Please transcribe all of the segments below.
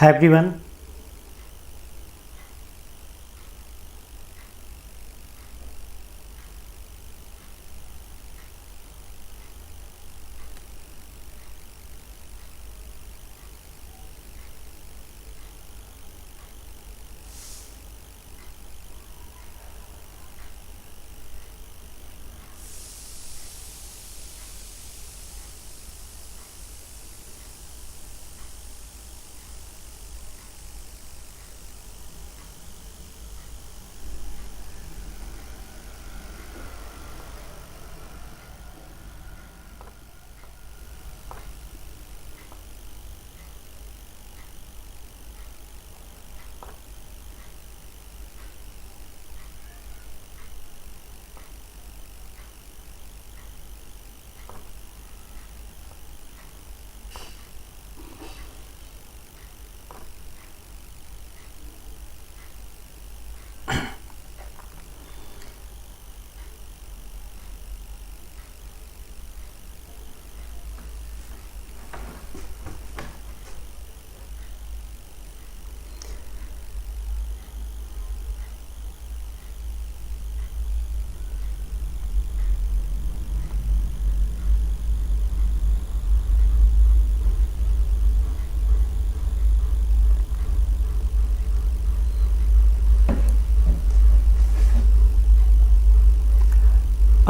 Hi everyone.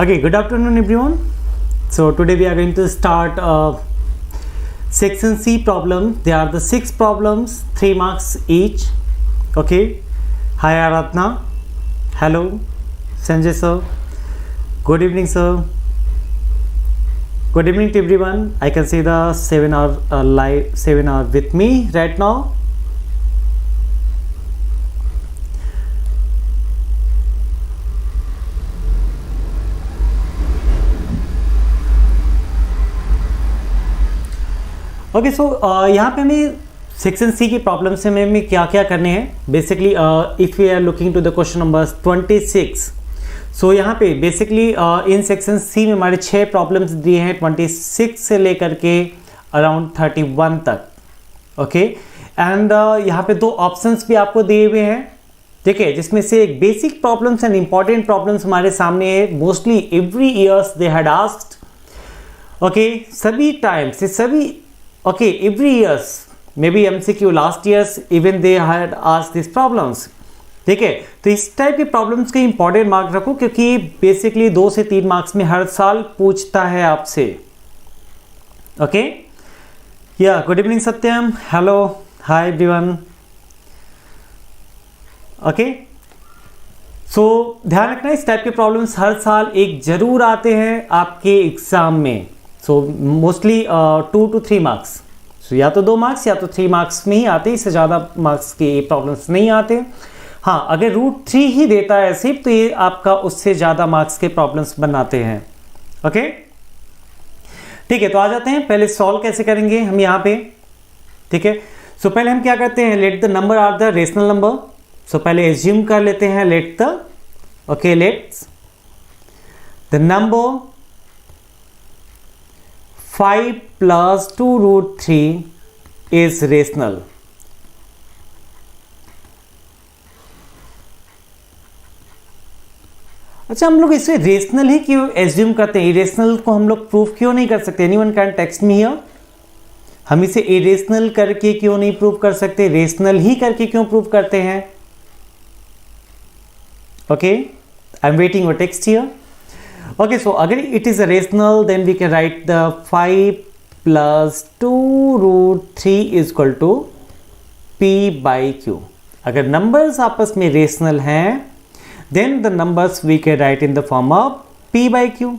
Okay, good afternoon everyone. So today we are going to start section C problem. There are the 6 problems, 3 marks each. Okay. Hi Aradhna. Hello. Sanjay sir. Good evening sir. Good evening to everyone. I can see the 7 are live, 7 are with me right now. Okay so यहाँ पे हमें section C की problem से हमें क्या क्या करने हैं. Basically if we are looking to the question number 26. So यहाँ पे बेसिकली इन सेक्शन सी में हमारे 6 प्रॉब्लम्स दिए हैं 26 से लेकर के अराउंड 31 तक. ओके एंड यहाँ पे 2 ऑप्शंस भी आपको दिए हुए हैं. ठीक है, जिसमें से एक basic problems and important problems हमारे सामने है. Mostly every years they had asked. Okay सभी टाइम से सभी okay every years maybe MCQ last years even they had asked these problems. ठीक है, तो इस टाइप के प्रॉब्लम्स के इंपॉर्टेंट मार्क रखो क्योंकि बेसिकली 2 से 3 मार्क्स में हर साल पूछता है आपसे. ओके या good evening Satyam. Hello hi everyone. Okay so ध्यान रखना इस टाइप के प्रॉब्लम्स हर साल एक जरूर आते हैं आपके एग्जाम में. So mostly 2 to 3 marks. So या तो 2 मार्क्स या तो 3 मार्क्स में ही आते, इससे ज़्यादा मार्क्स के प्रॉब्लम्स नहीं आते. हाँ, अगर रूट 3 ही देता है सिर्फ तो ये आपका उससे ज़्यादा मार्क्स के प्रॉब्लम्स बनाते हैं. ओके ठीक है, तो आ जाते हैं. पहले सॉल्व कैसे करेंगे हम यहाँ पे. ठीक है, सो पहले हम क्या करते हैं, let the number are the rational number. So पहले एज्यूम कर लेते हैं let the number 5 plus 2 root 3 is rational. अच्छा, हम लोग इसे रेशनल ही क्यों एज्यूम करते हैं? इरेशनल को हम लोग प्रूफ क्यों नहीं कर सकते? Anyone can text me here. हम इसे इरेशनल करके क्यों नहीं प्रूव कर सकते? रेशनल ही करके क्यों प्रूव करते हैं? Okay I am waiting your text here. Okay, so again it is a rational, then we can write the 5 plus 2 root 3 is equal to P by Q. अगर numbers आपस में rational हैं then the numbers we can write in the form of P by Q.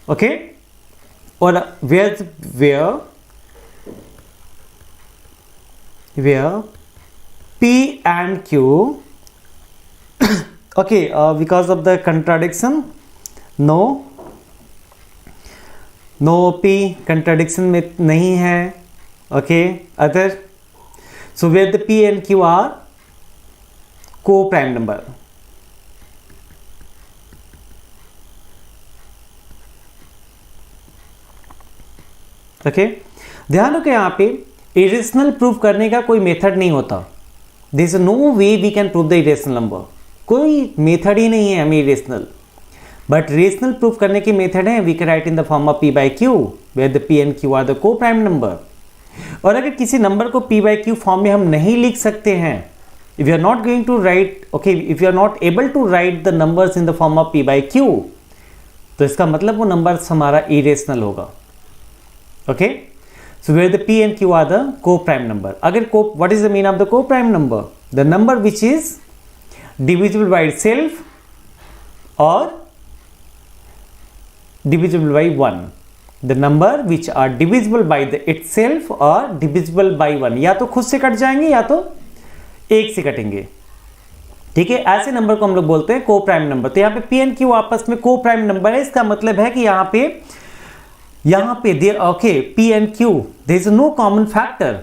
Okay, or where P and Q okay because of the contradiction no P contradiction में नहीं है. Okay other so where the P and Q are coprime number. Okay ध्यान रखो यहाँ पे irrational prove करने का कोई मेथड नहीं होता, there is no way we can prove the irrational number, कोई मेथड ही नहीं है हमें इरेशनल। बट रेशनल प्रूफ करने के मेथड है, we can write in the form of p by q where the p and q are the coprime number. और अगर किसी नंबर को p by q फॉर्म में हम नहीं लिख सकते हैं, if you are not going to write, okay, if you are not able to write the numbers in the form of p by q, तो इसका मतलब वो नंबर्स हमारा इरेशनल होगा। Okay, so where the p and q are the coprime number. अगर को, what is the mean of the coprime number? The number which is divisible by itself और divisible by 1, the number which are divisible by the itself or divisible by 1, या तो खुद से cut जाएंगे या तो एक से कटेंगे। ठीक है, ऐसे नंबर को हम लोग बोलते हैं को प्राइम नंबर। तो यहाँ पे p and q आपस में को प्राइम नंबर है, इसका मतलब है कि यहाँ पे there, okay, p and q there is no common factor,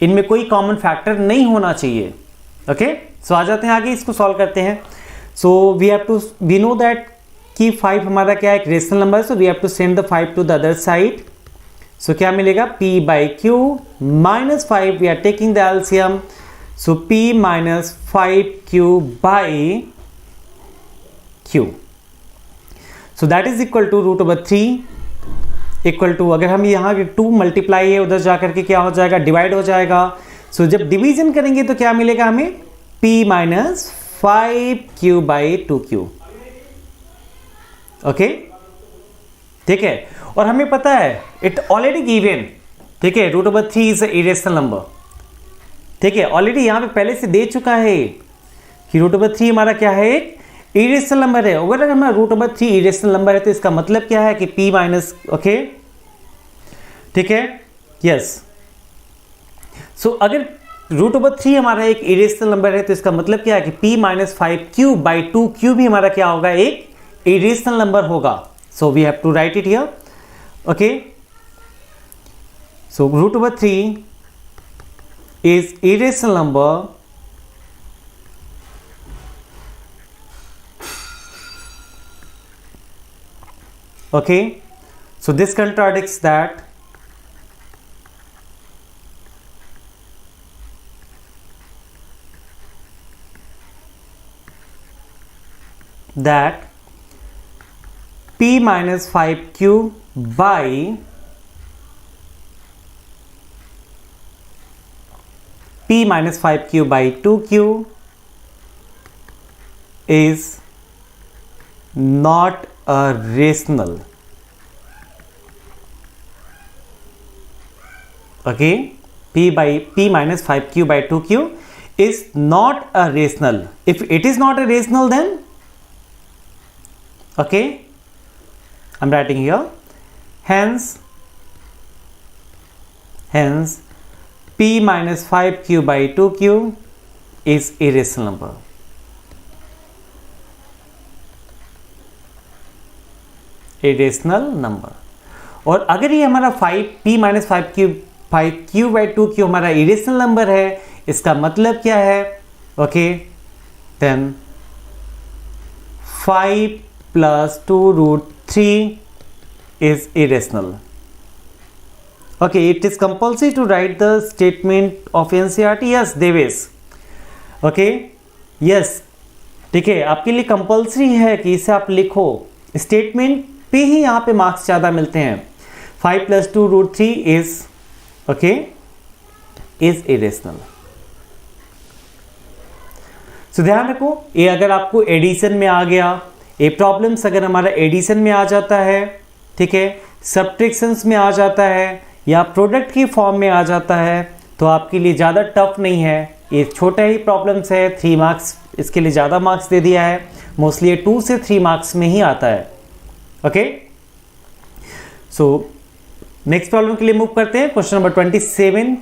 इनमें कोई कॉमन फैक्टर नहीं होना चाहिए। ओके, सो आ जाते हैं आगे, इसको सॉल्व करते हैं। सो वी नो दैट कि 5 हमारा क्या है, एक रेशनल नंबर है, so we have to send the 5 to the other side. So क्या मिलेगा, p by q minus 5, we are taking the LCM, so p minus 5q by q, so that is equal to root over 3 equal to, अगर हम यहाँ 2 multiply है उधर जाकर के क्या हो जाएगा, डिवाइड हो जाएगा। सो जब डिवीजन करेंगे तो क्या मिलेगा हमें, p minus 5q by 2q। Okay, ठीक है, और हमें पता है इट ऑलरेडी गिवन, ठीक है, root over 3 is irrational number. ठीक है, ऑलरेडी यहां पे पहले से दे चुका है कि रूट ओवर 3 हमारा क्या है, एक इरेशनल नंबर है। अगर हमारा रूट ओवर 3 इरेशनल नंबर है तो इसका मतलब क्या है कि p माइनस, ओके, ठीक है, यस। सो अगर रूट ओवर 3 हमारा एक इरेशनल नंबर है तो इसका मतलब क्या है कि p minus 5q by 2q भी हमारा क्या होगा, एक irrational number होगा। so we have to write it here, okay, so root over 3 is irrational number okay, so this contradicts that p minus 5q by p minus 5q by 2q is not a rational, okay, p minus 5q by 2q is not a rational. If it is not a rational, then okay, I'm writing here, hence p minus 5q by 2q is irrational number। irrational number। और अगर ये हमारा p minus 5q by 2q हमारा irrational number है, इसका मतलब क्या है, okay, then 5 plus 2 root 3 is irrational। okay, it is compulsory to write the statement of NCERT, yes Devesh, okay, yes, ठीक है, आपके लिए कंपल्सरी है कि इसे आप लिखो, स्टेटमेंट पे ही यहाँ पे मार्क्स ज़्यादा मिलते हैं। 5 plus 2 root 3 is okay, is irrational। so ध्यान रखो, ये अगर आपको एडिशन में आ गया, ये प्रॉब्लम्स अगर हमारा एडिशन में आ जाता है, ठीक है, सब्ट्रैक्शंस में आ जाता है या प्रोडक्ट की फॉर्म में आ जाता है, तो आपके लिए ज़्यादा टफ नहीं है, ये छोटा ही प्रॉब्लम्स है। 3 मार्क्स, इसके लिए ज़्यादा मार्क्स दे दिया है, मोस्टली ये 2 से 3 मार्क्स में ही आता है। ओके, सो नेक्स्ट प्रॉब्लम के लिए मूव करते हैं, क्वेश्चन नंबर 27।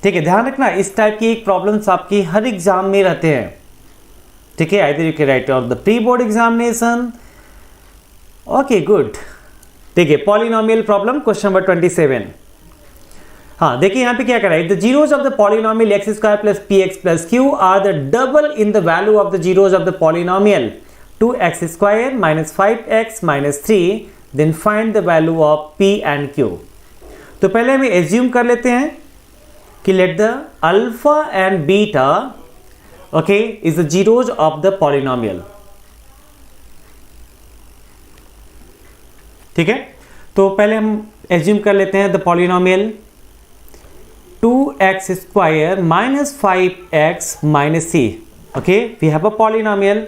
ठीक है, ध्यान रखना इस टाइप की प्रॉब्लम्स आपकी हर एग्जाम में रहते हैं। ठीक है, either you can write of the pre board examination, okay, good. ठीक है, पॉलिनोमियल प्रॉब्लम क्वेश्चन नंबर 27। हाँ, देखिए यहाँ पे क्या करा है, the zeros of the polynomial x square plus P x plus Q R the double in the value of the zeros of the polynomial 2x square minus 5x minus 3, then find the value of p and q। तो पहले हम assume कर लेते हैं कि let the alpha and beta okay is the zeros of the polynomial. ठीक है, तो पहले हम एज्यूम कर लेते हैं the polynomial 2x square minus 5x minus c. Okay, we have a polynomial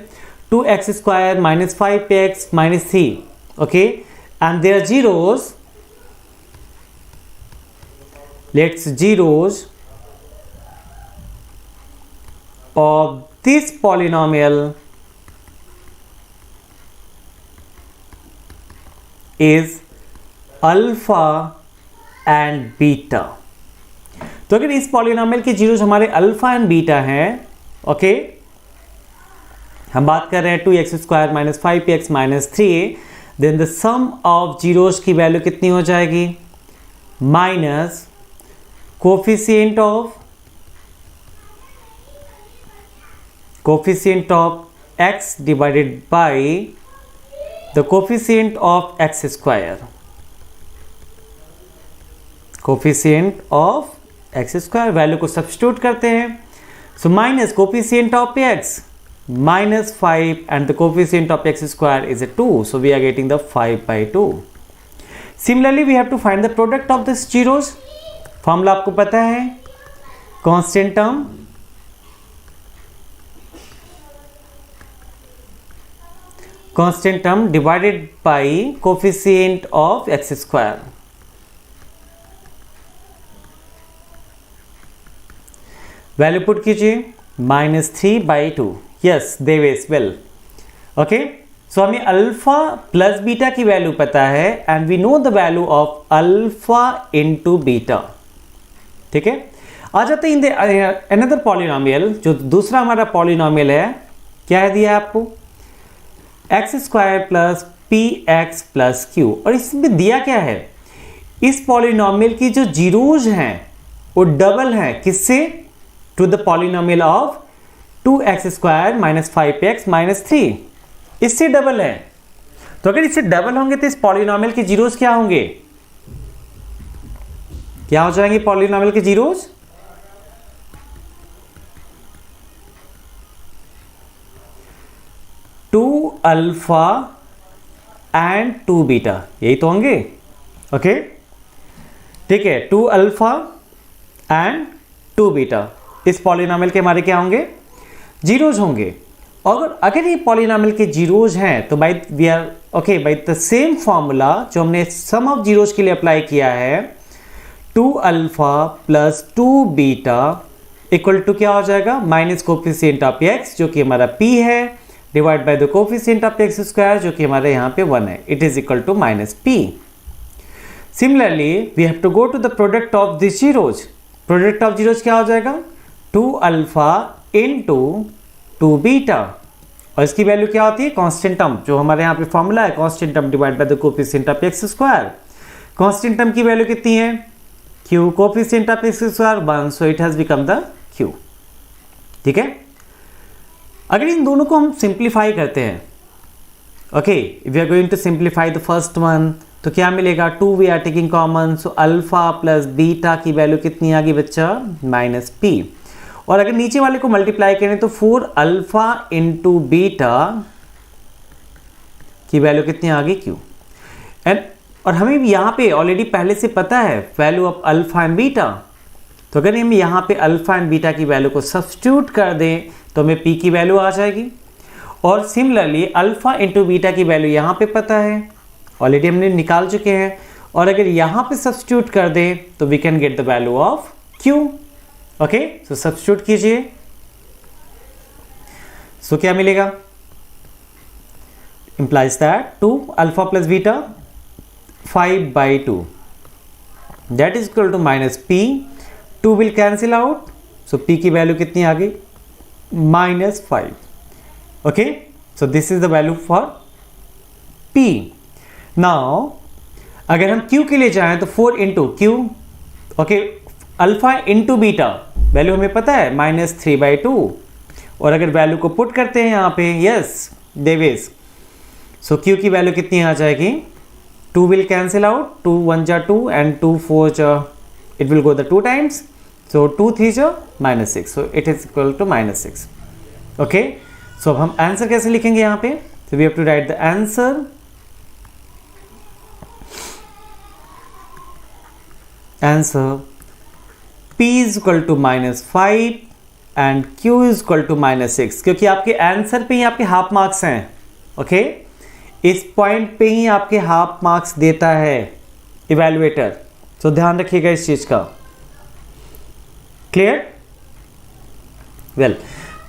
2x square minus 5x minus c. Okay, and their zeros, let's zeros of this polynomial is alpha and beta. तो अगर इस polynomial के zeros हमारे alpha and beta हैं, okay, हम बात कर रहे हैं 2x square minus 5x minus 3, then the sum of zeros की वैल्यू कितनी हो जाएगी? Minus coefficient of x divided by the coefficient of x square, coefficient of x square, value को सब्स्टिट्यूट करते हैं। So minus coefficient of x minus 5 and the coefficient of x square is 2, so we are getting the 5/2। Similarly we have to find the product of this zeros. Formula आपको पता है, constant term divided by coefficient of x square. Value put कीजिए -3/2। Yes Devesh, well okay. So हमें alpha plus beta की value पता है and we know the value of alpha into beta. ठीक है, आ जाते हैं इन द अनदर पॉलिनोमियल, जो दूसरा हमारा पॉलिनोमियल है। क्या है दिया आपको? X square plus P x plus Q. और इसमें दिया क्या है? इस पॉलिनोमियल की जो जीरोज हैं वो डबल हैं, किससे? To the polynomial of 2x square minus 5x minus 3, इससे डबल है। तो अगर इससे डबल होंगे तो इस पॉलिनोमियल के जीरोस क्या होंगे? क्या हो जाएंगे पॉलिनोमियल के zeros? Two alpha and 2 beta, यही तो होंगे। ओके ठीक है, 2 अल्फा एंड 2 बीटा इस पॉलिनोमियल के हमारे क्या होंगे? जीरोज होंगे। और अगर ये पॉलिनोमियल के जीरोज हैं तो by we are okay by the same formula जो हमने सम ऑफ जीरोज के लिए अप्लाई किया है, 2 alpha plus 2 beta equal to क्या हो जाएगा? माइनस कोफिशिएंट ऑफ x जो कि हमारा p है, divide by the coefficient of x square जो कि हमारे यहाँ पे 1 है, it is equal to minus p। Similarly we have to go to the product of this zeros. Product of zeros क्या हो जाएगा? 2 अल्फा इंटू 2 बीटा, और इसकी वैल्यू क्या होती है? कांस्टेंट टर्म, जो हमारे यहाँ पे फॉर्मूला है, constant term divide by the coefficient of x square. Constant term की वैल्यू कितनी है? q, coefficient of x square 1, so it has become the q। ठीक है, अगर इन दोनों को हम सिंप्लीफाई करते हैं, okay we are going to simplify the first one, तो क्या मिलेगा? 2 we are taking common, so alpha plus beta की वैल्यू कितनी आ गई बच्चा? Minus p। और अगर नीचे वाले को मल्टीप्लाई करें तो 4 अल्फा इंटू बीटा की वैल्यू कितनी आ गई? q। एंड और हमें भी यहाँ पे ऑलरेडी पहले से पता है value of alpha and beta, तो अगर हम यहाँ पे अल्फा एंड बीटा की वैल्यू को सब्स्टिट्यूट कर दें तो हमें p की वैल्यू आ जाएगी। और सिमिलरली अल्फा इंटू बीटा की वैल्यू यहाँ पे पता है, ऑलरेडी हमने निकाल चुके हैं, और अगर यहाँ पे सब्स्टिट्यूट कर दें तो we can get the value of q। Okay, so substitute कीजिए, सो क्या मिलेगा? Implies that 2 alpha plus beta 5/2 that is equal to minus p। 2 will cancel out, so p की वैल्यू कितनी आ गई? -5। Okay, so this is the value for p। Now अगर हम q के लिए जाएं तो 4 into q, okay alpha into beta value हमें पता है -3/2, और अगर वैल्यू को पुट करते हैं यहाँ पे, यस देवेश, सो q की वैल्यू कितनी आ जाएगी? 2 will cancel out, 2 1 ja 2 and 2 4 ja, it will go the 2 times, so 2 3 ja -6, so it is equal to -6. okay, so अब हम आंसर कैसे लिखेंगे यहाँ पे, so we have to write the answer P is equal to -5 and Q is equal to -6, क्योंकि आपके answer पे ही आपके हाफ मार्क्स हैं. ओके, इस पॉइंट पे ही आपके हाफ मार्क्स देता है इवैल्यूएटर, तो ध्यान रखिएगा इस चीज का. क्लियर? वेल,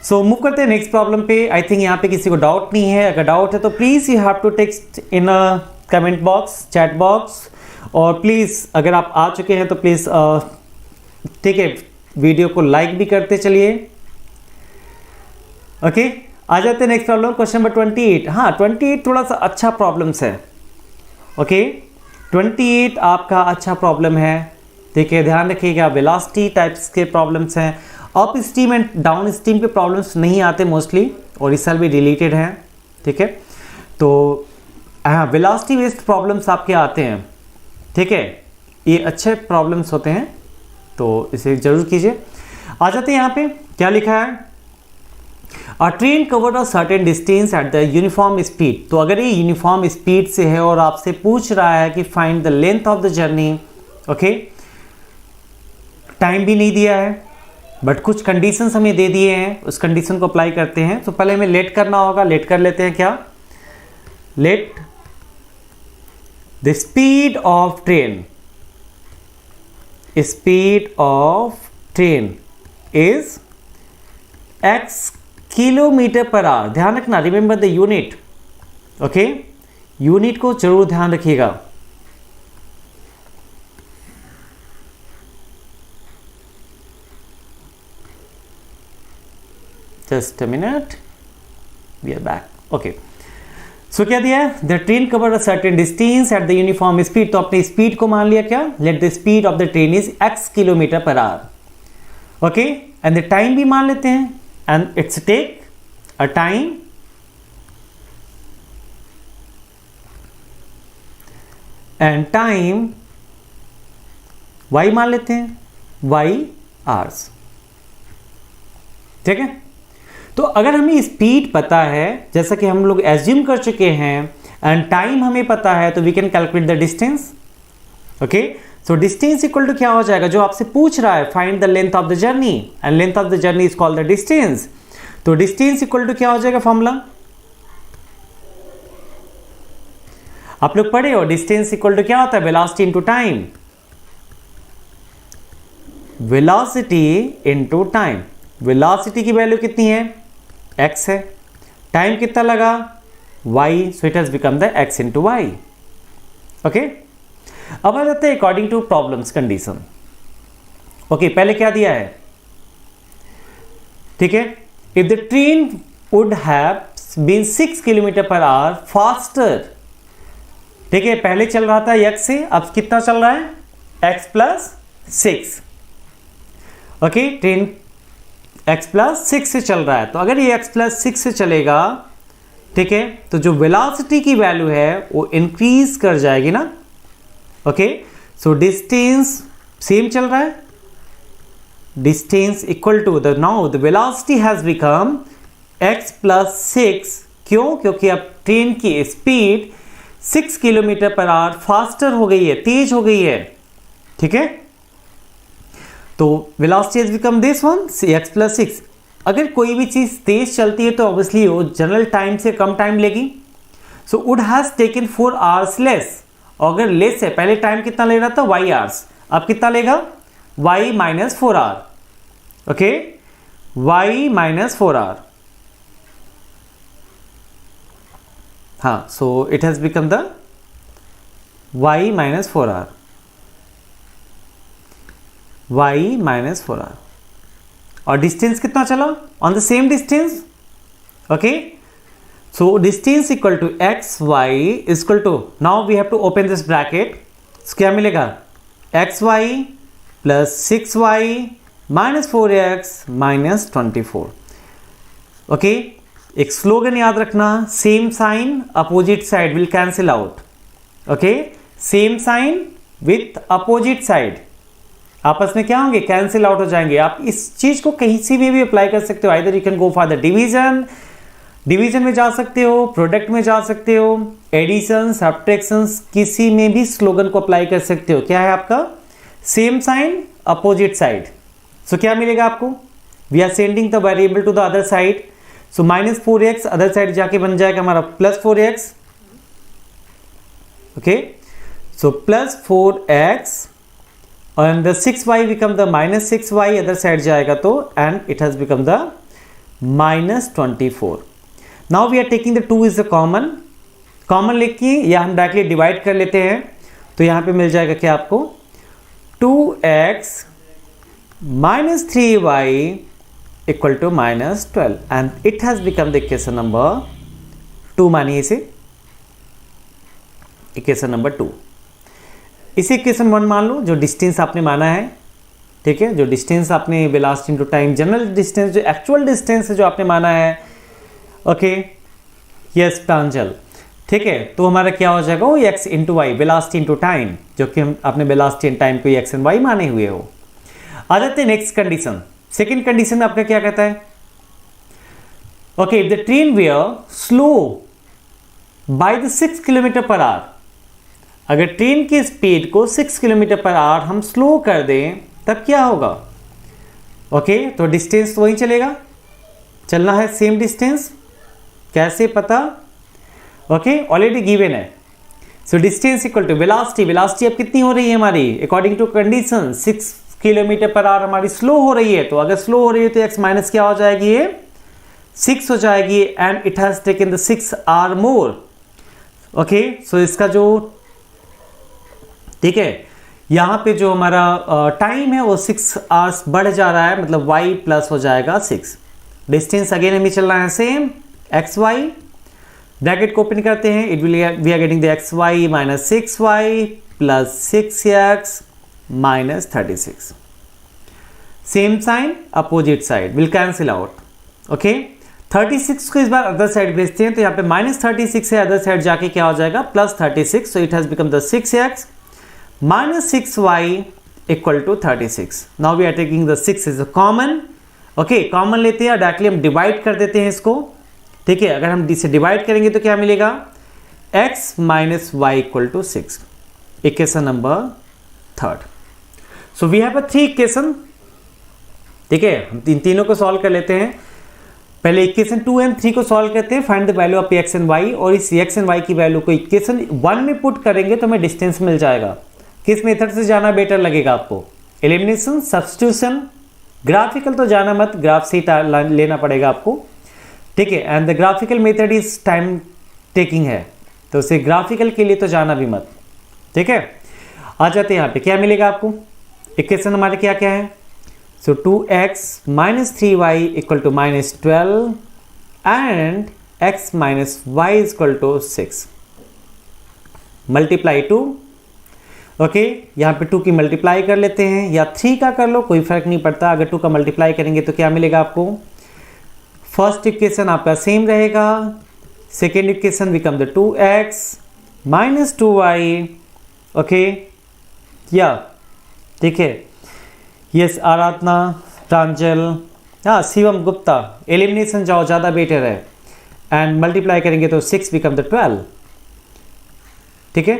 सो मूव करते हैं नेक्स्ट प्रॉब्लम पे. आई थिंक यहाँ पे किसी को डाउट नहीं है. अगर डाउट है तो please you have to text in a comment box, chat box, और प्लीज अगर आप आ चुके हैं तो प्लीज ठीक है, वीडियो को लाइक भी करते चलिए. ओके, आ जाते हैं नेक्स्ट प्रॉब्लम, क्वेश्चन नंबर 28. हाँ, 28 थोड़ा सा अच्छा प्रॉब्लम्स है. ओके, 28 आपका अच्छा प्रॉब्लम है. ठीक है, ध्यान रखिएगा, वेलोसिटी टाइप्स के प्रॉब्लम्स हैं. Up steam and down steam पे प्रॉब्लम्स नहीं आते मोस्टली, और इस साल भी रिलेटेड हैं. ठीक है, तो हाँ, वेलोसिटी बेस्ड प्रॉब्लम्स आपके आते हैं. ठीक है, ये अच्छे प्रॉब्लम्स होते हैं, तो इसे जरूर कीजिए. आ जाते हैं यहाँ पे क्या लिखा है, अ train covered a certain distance at the uniform speed. तो अगर ये यूनिफॉर्म स्पीड से है और आपसे पूछ रहा है कि find the length of the journey. Okay, time भी नहीं दिया है बट कुछ कंडीशंस हमें दे दिए हैं, उस कंडीशन को अप्लाई करते हैं. तो पहले हमें लेट करना होगा. लेट कर लेते हैं. क्या? Let the speed of train, speed of train is x kilometre per hour. ध्यान रखना, remember the unit. Okay, unit को जरूर ध्यान रखिएगा. Just a minute, we are back. Okay, so क्या दिया है, the train cover a certain distance at the uniform speed. तो अपने स्पीड को मान लिया. क्या? Let the speed of the train is x kilometre per hour. Okay, and the time भी मान लेते हैं, and it's take a time and time y मान लेते हैं, y आवर्स. ठीक है, तो अगर हमें स्पीड पता है, जैसा कि हम लोग एज्यूम कर चुके हैं, एंड टाइम हमें पता है, तो we can calculate the distance. Okay, so distance equal to क्या हो जाएगा, जो आपसे पूछ रहा है, find the length of the journey, and length of the journey is called the distance. तो डिस्टेंस इक्वल टू क्या हो जाएगा, फॉर्मूला आप लोग पढ़े हो. डिस्टेंस इक्वल टू क्या होता है, velocity into time. Velocity into time. Velocity की वैल्यू कितनी है, x है. टाइम कितना लगा, y, so it has become the x into y. Okay, अब आ जाते हैं according to problems condition. Okay, पहले क्या दिया है. ठीक है, if the train would have been 6 kilometre per hour faster. ठीक है, पहले चल रहा था x से, अब कितना चल रहा है, x plus 6. Okay, train x plus 6 से चल रहा है. तो अगर ये x प्लस 6 से चलेगा, ठीक है, तो जो वेलोसिटी की वैल्यू है वो इंक्रीज कर जाएगी ना. ओके, सो डिस्टेंस सेम चल रहा है, distance equal to the, now the velocity has become x plus 6. क्यों? क्योंकि अब ट्रेन की speed 6 kilometre per hour faster हो गई है, तेज हो गई है. ठीक है, तो velocity has become this one, x plus 6. अगर कोई भी चीज तेज चलती है तो ऑब्वियसली वो जनरल टाइम से कम टाइम लेगी. So would has taken 4 hours less. अगर लेस है, पहले टाइम कितना ले रहा था, y आवर्स, अब कितना लेगा, y minus 4 hour. Okay, y minus 4 hour. हाँ, so it has become the y minus 4 hour. y minus 4 hour. और डिस्टेंस कितना चला, on the same distance. Okay, so distance equal to x y equal to, now we have to open this bracket. क्या मिलेगा, x y plus 6y minus 4x minus 24. Okay, एक slogan याद रखना, same sign opposite side will cancel out. Okay, same sign with opposite side, आपस में क्या होंगे, cancel out हो जाएंगे। आप इस चीज को कहीं से भी अप्लाई कर सकते हो, either you can go for the division, division में जा सकते हो, प्रोडक्ट में जा सकते हो, एडिशन, सब्ट्रैक्शन, किसी में भी स्लोगन को अप्लाई कर सकते हो। क्या है आपका, same sign opposite side. So क्या मिलेगा आपको, we are sending the variable to the other side, so -4x other side जाके बन जाएगा हमारा +4x। Okay, so +4x and the 6y become the -6y, other side जाएगा तो, and it has become the -24। now we are taking the 2 is the common लेके या हम directly divide कर लेते हैं, तो यहां पे मिल जाएगा क्या आपको, 2x - 3y equal to -12 and it has become the equation number 2, मानिए इसे इक्वेशन नंबर 2। इसे इक्वेशन 1 मान लो, जो डिस्टेंस आपने माना है, ठीक है, जो डिस्टेंस आपने velocity into time, general distance, जो एक्चुअल डिस्टेंस है जो आपने माना है। ओके, यस प्रांजल, ठीक है, तो हमारा क्या हो जाएगा, वो x into y, velocity into time, जो कि हम आपने वेलोसिटी एंड टाइम को x एंड y माने हुए हो। आ जाते हैं नेक्स्ट कंडीशन। सेकेंड कंडीशन में आपका क्या कहता है, okay, if the train were slow by the 6 kilometre per hour, अगर ट्रेन की स्पीड को 6 किलोमीटर पर आवर हम स्लो कर दें तब क्या होगा। ओके, तो डिस्टेंस तो वही चलेगा, चलना है सेम डिस्टेंस, कैसे पता, ओके, ऑलरेडी गिवन है। So distance equal to velocity, velocity अब कितनी हो रही है हमारी, according to condition 6 kilometre per hour हमारी स्लो हो रही है, तो अगर स्लो हो रही है तो x माइनस क्या हो जाएगी, ये 6 हो जाएगी, and it has taken the 6 hour more. Okay, so इसका जो, ठीक है, यहां पे जो हमारा टाइम है वो 6 आवर्स बढ़ जा रहा है, मतलब y प्लस हो जाएगा 6। डिस्टेंस अगेन हमें चल रहा है सेम, एक्स वाई, ब्रैकेट को ओपन करते हैं, it will we are getting the x y minus 6y plus 6x minus 36। Same sign opposite side will cancel out. Okay, 36 को इस बार अदर साइड भेजते हैं, तो यहाँ पे -36 है, अदर साइड जाके क्या हो जाएगा, +36, सो it has become the 6x minus 6y equal to 36। now we are taking the 6 is a common। Okay, common लेते हैं, डायरेक्टली हम डिवाइड कर देते हैं इसको, ठीक है, अगर हम इसे डिवाइड करेंगे तो क्या मिलेगा, x minus y equal to 6, equation number 3। So we have a 3 equation, ठीक है, हम तीनों को सॉल्व कर लेते हैं। पहले इक्वेशन 2 एंड 3 को सॉल्व करते हैं, find the value of x and y, और इस x एंड y की वैल्यू को इक्वेशन 1 में पुट करेंगे तो हमें डिस्टेंस मिल जाएगा। किस मेथड से जाना बेटर लगेगा आपको, एलिमिनेशन, सब्स्टिट्यूशन, ग्राफिकल तो जाना मत, ग्राफ से लेना पड़ेगा आपको, ठीक है, and the graphical method is time taking है, तो उसे ग्राफिकल के लिए तो जाना भी मत, ठीक है। आ जाते हैं यहाँ पे, क्या मिलेगा आपको, इक्वेशन हमारे क्या क्या है, so 2x minus 3y equal to -12 and x minus y equal to 6 multiply 2। Okay, यहाँ पे 2 की मल्टीप्लाई कर लेते हैं, या 3 का कर लो, कोई फर्क नहीं पड़ता, अगर 2 का मल्टीप्लाई करेंगे तो क्या मिलेगा आपको, फर्स्ट इक्वेशन आपका सेम रहेगा, second equation become the 2x minus 2y। Okay, या ठीक है, यस आराधना, प्रांजल, हाँ शिवम गुप्ता, एलिमिनेशन जाओ, ज़्यादा बेटर है, एंड मल्टीप्लाई करेंगे तो 6 बिकम द 12, ठीक है,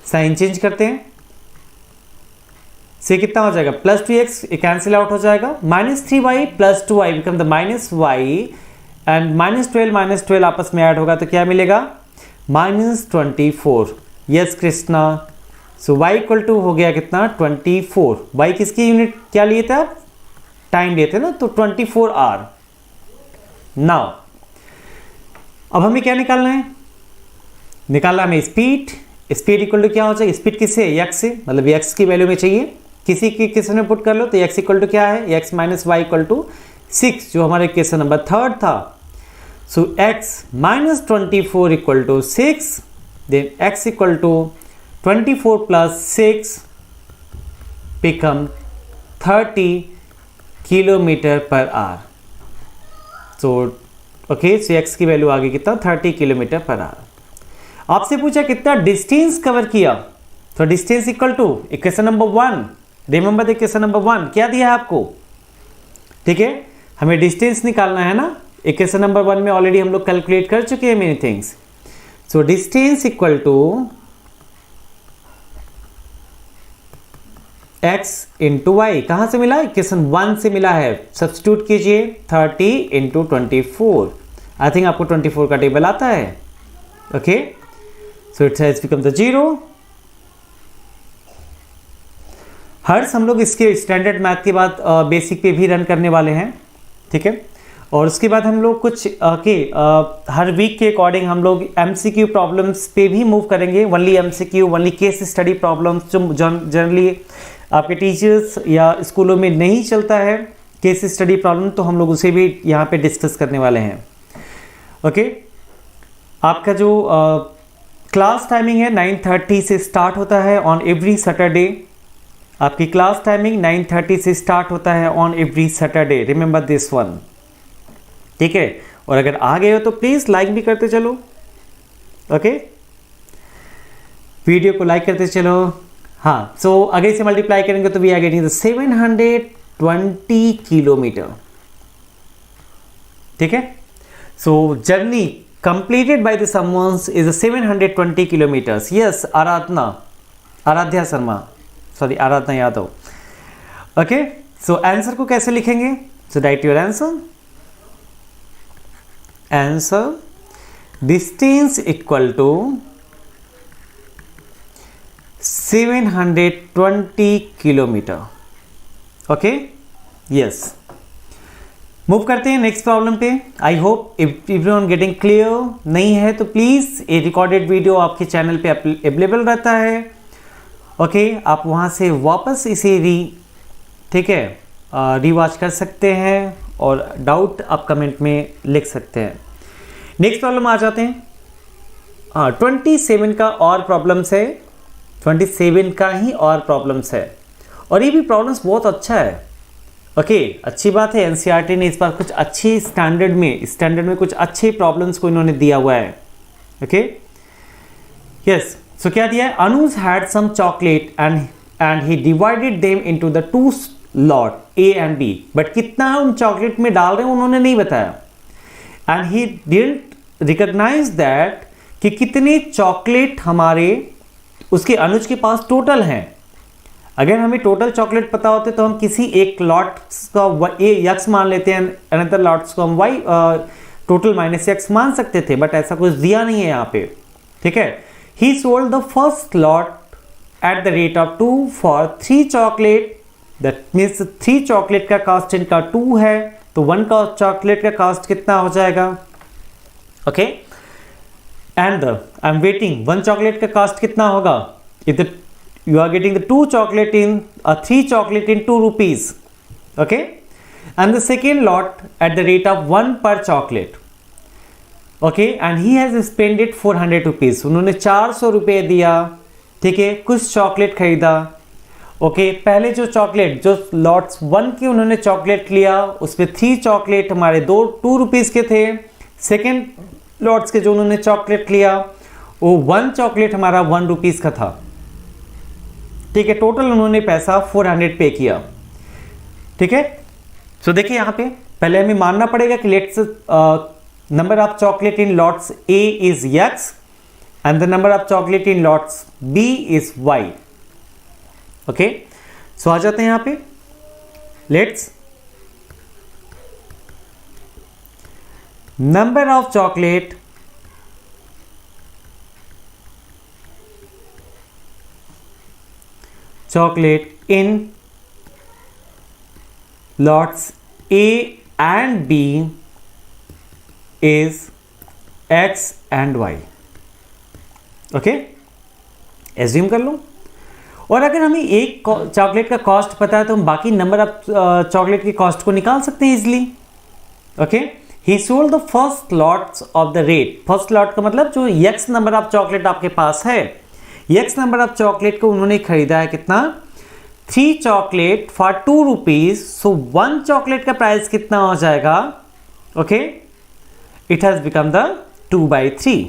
साइन चेंज करते हैं, से कितना हो जाएगा, +2x कैंसिल आउट हो जाएगा, -3y plus 2y become the -y, and -12 आपस में ऐड होगा तो क्या मिलेगा, -24। Yes Krishna, so y equal to हो गया कितना, 24। y किसकी यूनिट क्या लिए थे आप, टाइम लिए थे ना, तो 24 आवर। नाउ अब हमें क्या निकालना है, निकालना हमें स्पीड, स्पीड इक्वल टू क्या हो जाएगा, स्पीड किससे, x से, मतलब x की वैल्यू में चाहिए, किसी की किसी में पुट कर लो, तो x इक्वल टू क्या है, x minus y equal to 6, जो हमारे क्वेश्चन नंबर 3 था। So x minus 24 equal to 6, then x equal to 24 plus 6 become 30 kilometre per hour. So okay, so x की वैल्यू आ गई कितना, 30 किलोमीटर पर आवर। आपसे पूछा कितना डिस्टेंस कवर किया, तो distance equal to equation number 1, remember the equation number 1 क्या दिया है आपको, ठीक है, हमें डिस्टेंस निकालना है ना, इक्वेशन नंबर 1 में ऑलरेडी हम लोग कैलकुलेट कर चुके हैं many things. So distance equal to x into y, कहां से मिला, इक्वेशन 1 से मिला है, सब्स्टिट्यूट कीजिए 30 इंटू 24, आई थिंक आपको 24 का टेबल आता है, okay, so it has become the 0। हर्ष हम लोग इसके स्टैंडर्ड मैथ के बाद बेसिक पे भी रन करने वाले हैं, ठीक है, और उसके बाद हम लोग कुछ हर वीक के अकॉर्डिंग हम लोग एमसीक्यू प्रॉब्लम्स पे भी मूव करेंगे, only MCQ, only case study problems जो जनरली आपके टीचर्स या स्कूलों में नहीं चलता है केस स्टडी प्रॉब्लम, तो हम लोग उसे भी यहाँ पे डिस्कस करने वाले हैं, ओके। आपका जो क्लास टाइमिंग है 9:30 से स्टार्ट होता है ऑन एवरी सैटरडे, आपकी क्लास टाइमिंग 9:30 से स्टार्ट होता है on every Saturday, remember this one, ठीक है। और अगर आ गए हो तो प्लीज लाइक भी करते चलो, ओके, वीडियो को लाइक करते चलो। हाँ, सो अगर इसे मल्टीप्लाई करेंगे तो वी आर गेटिंग 720 किलोमीटर, ठीक है। So journey completed by the someone's is 720 kilometres. Yes, Aradhya Sharma, sorry Aradhana Yadav, okay. So answer को कैसे लिखेंगे, so write your answer distance equal to 720 kilometre, okay, yes. Move करते हैं नेक्स्ट प्रॉब्लम पे। I hope everyone getting clear, नहीं है तो please ये रिकॉर्डेड वीडियो आपके चैनल पे अवेलेबल रहता है, ओके, आप वहां से वापस इसे ठीक है, रिवॉच कर सकते हैं और डाउट आप कमेंट में लिख सकते हैं। नेक्स्ट प्रॉब्लम आ जाते हैं। 27 का और प्रॉब्लम्स है, 27 का ही और प्रॉब्लम्स है, और ये भी प्रॉब्लम्स बहुत अच्छा है, ओके, अच्छी बात है। एनसीईआरटी ने इस बार कुछ अच्छी स्टैंडर्ड में कुछ अच्छे प्रॉब्लम्स को इन्होंने दिया हुआ है, ओके, यस। सो क्या दिया है, Anuj had some chocolate and he divided them into the 2 lot A and B, but कितना उन चॉकलेट में डाल रहे हैं उन्होंने नहीं बताया, and he didn't recognise that कि कितने चॉकलेट हमारे उसके अनुज के पास टोटल हैं। अगर हमें टोटल चॉकलेट पता होते तो हम किसी एक लॉट का x मान लेते हैं, अनदर लॉट्स को हम y टोटल माइनस x मान सकते थे, बट ऐसा कुछ दिया नहीं है यहाँ पे, ठीक है। ही sold the first lot at the rate of 2 for 3 chocolate, that means 3 chocolate का कॉस्ट इनका 2 है, तो 1 का चॉकलेट का कॉस्ट कितना हो जाएगा, okay. And I am waiting 1 chocolate का कॉस्ट कितना होगा, if you are getting the 2 chocolate in 3 chocolate in 2 rupees, okay, and the second lot at the rate of 1 per chocolate, okay, and he has spent it 400 rupees, उन्होंने 400 रुपये दिया, ठीक है, कुछ chocolate खरीदा, ओके। पहले जो चॉकलेट जो लॉट्स 1 के उन्होंने चॉकलेट लिया उसमें 3 चॉकलेट हमारे 2 रुपीज़ के थे, सेकेंड लॉट्स के जो उन्होंने चॉकलेट लिया वो 1 चॉकलेट हमारा 1 रुपीज़ का था, ठीक है। टोटल उन्होंने पैसा 400 पे किया, ठीक है। सो देखिए यहाँ पे पहले हमें मानना पड़ेगा कि let's number of chocolate in lots A is x and the number of chocolate in lots B is y, okay. So आ जाते हैं यहाँ पे, let's number of chocolate in lots A and B is X and Y, okay, assume कर लो। और अगर हमें एक चॉकलेट का कॉस्ट पता है तो हम बाकी नंबर ऑफ चॉकलेट की कॉस्ट को निकाल सकते हैं easily, okay. He sold the first lots of the rate, first lot का मतलब जो x नंबर ऑफ चॉकलेट आपके पास है, x नंबर ऑफ चॉकलेट को उन्होंने खरीदा है कितना, 3 chocolate for 2 rupees, so 1 chocolate का प्राइस कितना हो जाएगा, okay, it has become the 2/3,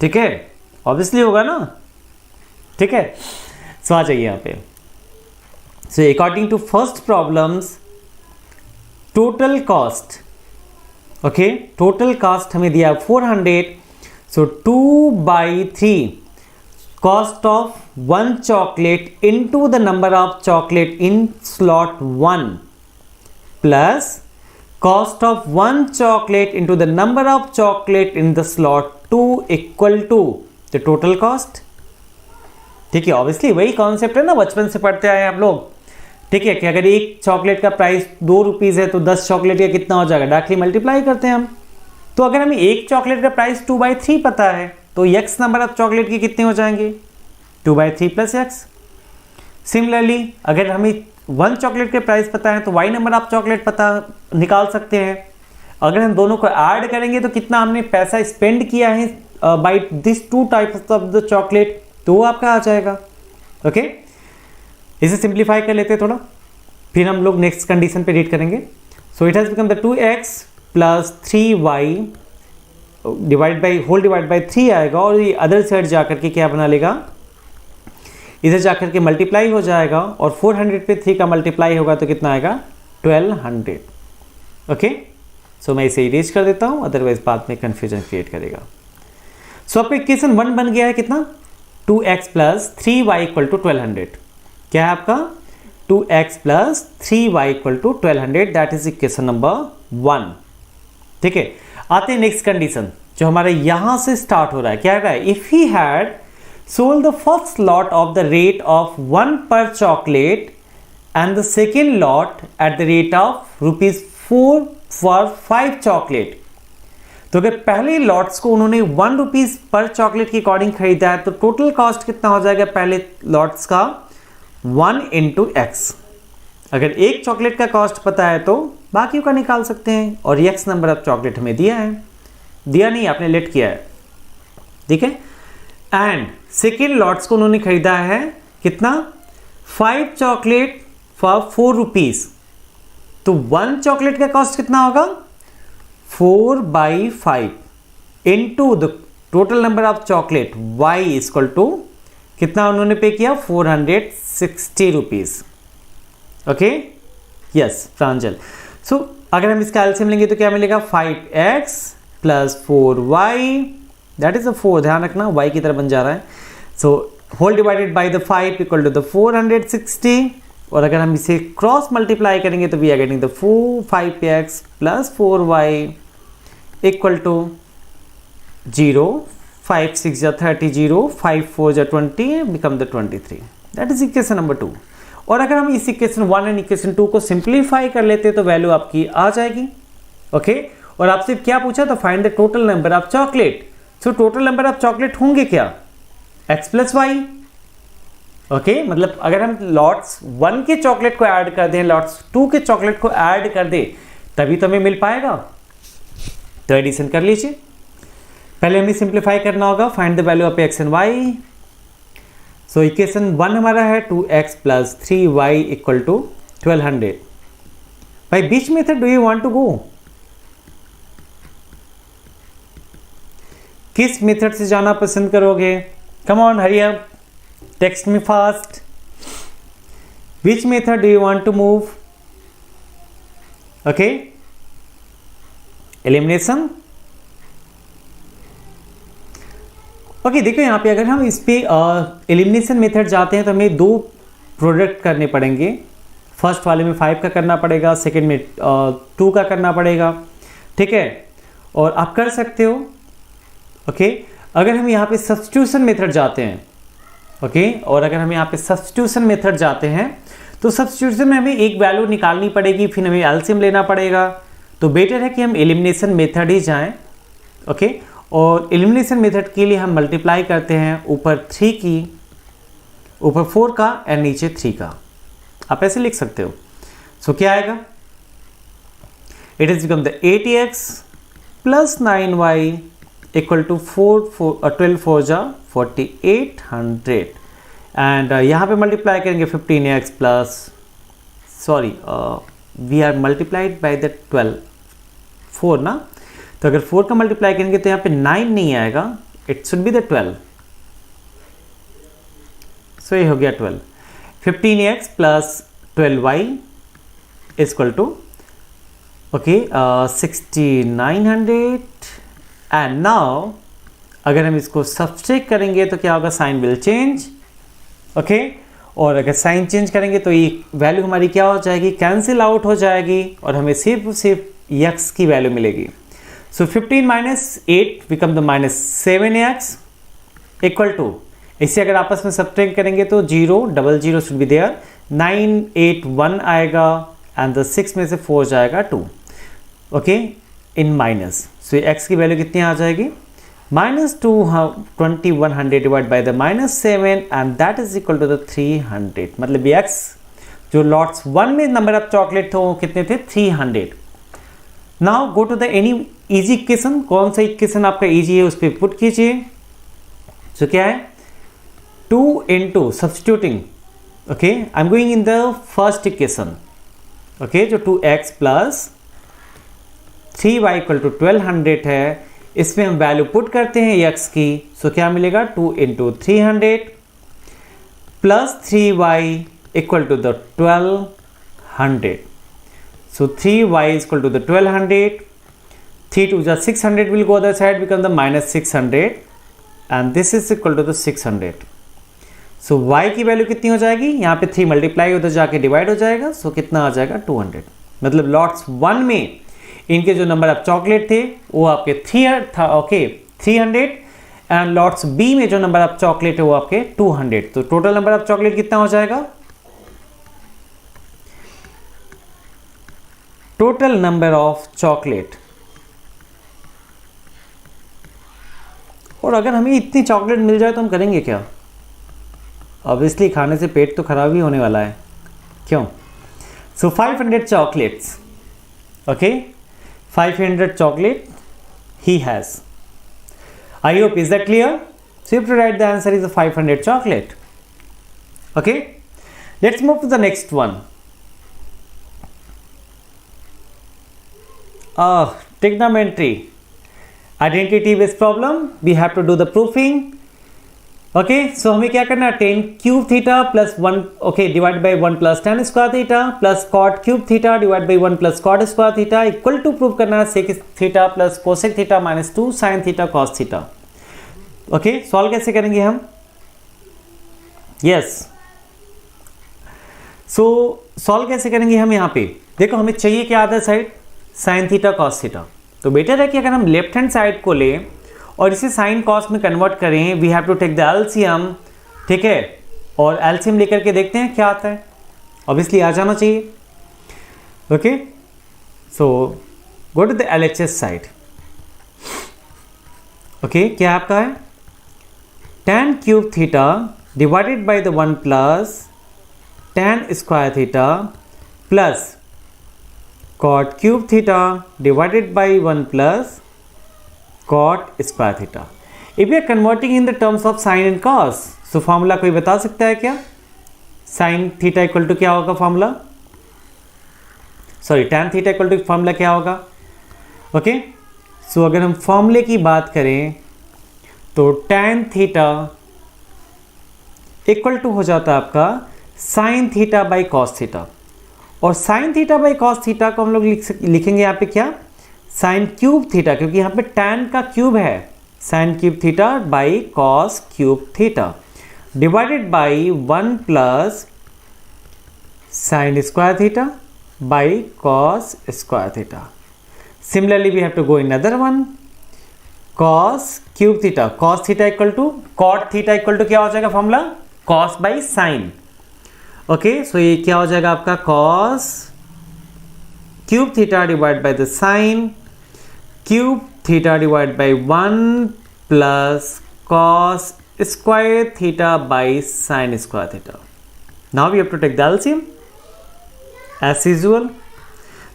ठीक है। ऑब्वियसली होगा ना, ठीक है। सो आ जाइए यहाँ पे। So according to first problems total cost, okay, total cost हमें दिया 400। सो 2/3 cost of one chocolate into the number of chocolate in slot 1 plus cost of one chocolate into the number of chocolate in the slot 2 equal to the total cost। ठीक है, obviously वही concept है ना, बचपन से पढ़ते आए आप लोग, ठीक है, कि अगर एक चॉकलेट का प्राइस 2 रुपीज़ है तो 10 चॉकलेट का कितना हो जाएगा, डायरेक्टली मल्टीप्लाई करते हैं हम। तो अगर हमें एक चॉकलेट का प्राइस 2/3 पता है तो x नंबर ऑफ चॉकलेट के कितने हो जाएंगे, 2/3 प्लस x। सिमिलरली अगर हमें 1 चॉकलेट के प्राइस पता है तो y नंबर ऑफ चॉकलेट पता निकाल सकते हैं। अगर हम दोनों को ऐड करेंगे तो कितना हमने पैसा स्पेंड किया है by this 2 types of the chocolate, तो वो आपका आ जाएगा। ओके, इसे सिंप्लीफाई कर लेते हैं थोड़ा, फिर हम लोग नेक्स्ट कंडीशन पे रीड करेंगे। सो it has become the 2x plus 3y divide by 3 आएगा, और ये अदर साइड जाकर के क्या बना लेगा, इधर जाकर के मल्टीप्लाई हो जाएगा, और 400 पे 3 का मल्टीप्लाई होगा तो कितना आएगा, 1200। ओके, सो मैं इसे इरेज कर देता हूँ, अदरवाइज बाद में कंफ्यूजन क्रिएट करेगा। सो आपका इक्वेशन 1 बन गया है कितना, 2x plus 3y equal to 1200। क्या है आपका, 2x plus 3y equal to 1200, that is equation number 1। ठीक है, आते हैं नेक्स्ट कंडीशन जो हमारे यहां से स्टार्ट हो रहा है। क्या है, if he had sold the first lot of the rate of 1 per chocolate and the second lot at the rate of ₹4 for 5 chocolate। तो अगर पहले लॉट्स को उन्होंने 1 रुपीज पर चॉकलेट के अकॉर्डिंग खरीदा है तो टोटल कॉस्ट कितना हो जाएगा पहले लॉट्स का, 1 into x। अगर एक चॉकलेट का कॉस्ट पता है तो बाकियों का निकाल सकते हैं, और x नंबर ऑफ चॉकलेट हमें दिया है, दिया नहीं आपने लेट किया है, ठीक है। एंड सेकेंड लॉट्स को उन्होंने खरीदा है कितना, 5 चॉकलेट फॉर 4 रुपीज। तो 1 चॉकलेट का कॉस्ट कितना होगा, 4/5 into the total number of chocolate y equal to कितना उन्होंने पे किया, 460 rupees. Okay, yes Pranjal. So अगर हम इसका एलसीएम लेंगे तो क्या मिलेगा, 5x plus 4y, that is the 4, ध्यान रखना y की तरह बन जा रहा है। So whole divided by the 5 equal to the 460, और अगर हम इसे क्रॉस मल्टीप्लाई करेंगे तो we are getting the 5x plus 4y equal to 0, 5 6 जा 30, 0 5 4 जा 20, become the 23। That is equation number 2। और अगर हम इस इक्वेशन 1 एंड इक्वेशन 2 को सिंप्लीफाई कर लेते तो वैल्यू आपकी आ जाएगी। ओके, और आपसे क्या पूछा तो find the total number of chocolate. So total number of chocolate होंगे क्या, x प्लस वाई। ओके, मतलब अगर हम लॉट्स 1 के चॉकलेट को ऐड कर दें, लॉट्स 2 के चॉकलेट को ऐड कर दें, तभी तो हमें मिल पाएगा। तो एडिशन कर लीजिए, पहले हमें सिंप्लीफाई करना होगा, find the value of x and y। So equation 1 हमारा है 2x plus 3y equal to 1200। भाई which method do you want to go, किस मेथड से जाना पसंद करोगे, come on hurry up, text me fast, which method do you want to move. Okay, elimination. Okay, देखो यहाँ पे अगर हम इस पे एलिमिनेशन मेथड जाते हैं तो हमें 2 प्रोडक्ट करने पड़ेंगे। फर्स्ट वाले में 5 का करना पड़ेगा, सेकंड में 2 का करना पड़ेगा, ठीक है। और आप कर सकते हो। ओके, अगर हम यहाँ पे सब्स्टिट्यूशन मेथड जाते हैं, ओके, और अगर हम यहाँ पे सब्स्टिट्यूशन मेथड जाते हैं तो सब्स्टिट्यूशन में हमें एक वैल्यू निकालनी पड़ेगी, फिर हमें एलसीएम लेना पड़ेगा। तो बेटर है कि हम एलिमिनेशन मेथड ही जाएं। ओके, और एलिमिनेशन मेथड के लिए हम मल्टीप्लाई करते हैं ऊपर 3 की, ऊपर 4 का एंड नीचे 3 का, आप ऐसे लिख सकते हो। सो क्या आएगा, it is become the 80x plus 9y equal to 12 4 जा 4800, एंड यहाँ पे मल्टीप्लाई करेंगे 15x plus, sorry we are multiplied by the 12 4 ना, तो अगर 4 का मल्टीप्लाई करेंगे तो यहाँ पे 9 नहीं आएगा, it should be the 12। So ये हो गया 12। 15x plus 12y equal to okay 6900 and now अगर हम इसको सब्सट्रैक्ट करेंगे तो क्या होगा, साइन विल चेंज। ओके, और अगर साइन चेंज करेंगे तो ये वैल्यू हमारी क्या हो जाएगी, कैंसिल आउट हो जाएगी और हमें सिर्फ x की वैल्यू मिलेगी। So 15 minus 8 become the minus 7x equal to, इसे अगर आपस में सब्ट्रैक्ट करेंगे तो 0 डबल 0 शुड बी देयर, 981 आएगा एंड द 6 में से 4 जाएगा 2 okay in minus. So x की वैल्यू कितनी आ जाएगी, -2100 divide by the -7 and that is equal to the 300। मतलब x जो लॉट्स 1 में नंबर ऑफ चॉकलेट थे वो कितने थे, 300। Now go to the any easy equation, कौन सा इक्वेशन आपका इजी है उस पर पुट कीजिए। तो क्या है, 2 into substituting, okay I am going in the first equation, okay जो 2x plus 3y equal to 1200 है, इसमें हम वैल्यू पुट करते हैं x की। सो क्या मिलेगा, 2 into 300 plus 3y equal to the 1200। So 3y is equal to the 1200, 3 to the 600 will go other side, become the minus 600 and this is equal to the 600। So y की value कितनी हो जाएगी, यहाँ पे 3 multiply उधर जाके divide हो जाएगा, सो कितना आ जाएगा 200। मतलब लॉट्स 1 में इनके जो नंबर ऑफ चॉकलेट थे वो आपके 3 था, ओके 300 एंड लॉट्स बी में जो नंबर ऑफ चॉकलेट है वो आपके 200। तो टोटल नंबर ऑफ चॉकलेट कितना हो जाएगा, टोटल नंबर ऑफ चॉकलेट। और अगर हमें इतनी चॉकलेट मिल जाए तो हम करेंगे क्या, ऑब्वियसली खाने से पेट तो खराब ही होने वाला है, क्यों। सो 500 chocolates, okay 500 chocolate he has। I hope is that clear? So you have to write the answer is a 500 chocolate। Okay, let's move to the next one। Trigonometry identity based problem, we have to do the proofing। Okay so हमें क्या करना है, tan cube theta plus 1 okay divide by 1 plus tan square theta plus cot cube theta divide by 1 plus cot square theta equal to prove करना है sec theta plus cosec theta minus 2 sine theta cos theta. Okay solve कैसे करेंगे हम, yes so solve कैसे करेंगे हम, यहाँ पे देखो हमें चाहिए क्या other side, sign theta cos theta. तो बेटर है कि अगर हम लेफ्ट हैंड साइड को लें और इसे साइन कॉस में कन्वर्ट करें, we have to take the LCM, ठीक है, और एलसीएम लेकर के देखते हैं क्या आता है, ऑब्वियसली आ जाना चाहिए। Okay so go to the LHS side. Okay क्या आपका है, tan cube theta divided by the 1 plus tan square theta plus cot cube theta divided by 1 plus cot square theta. If you are converting in the terms of sine and cos, so formula कोई बता सकता है क्या, sine theta equal to क्या होगा formula, sorry tan theta equal to formula क्या होगा। Okay सो अगर हम फॉर्मूले की बात करें तो tan थीटा इक्वल टू हो जाता है आपका sine theta by cos theta, और sine theta by cos theta को हम लोग लिखेंगे यहाँ पे क्या, साइन क्यूब थीटा, क्योंकि यहाँ पे tan का क्यूब है, sine cube theta by cos cube theta divided by 1 plus sine square theta by cos square theta. Similarly we have to go in other one, cos cube theta, cos theta equal to cot theta equal to क्या हो जाएगा formula, cos by sine. Okay so ये क्या हो जाएगा आपका, cos cube theta divide by the sine cube theta divide by 1 plus cos square theta by sine square theta. Now we have to take the LCM as usual.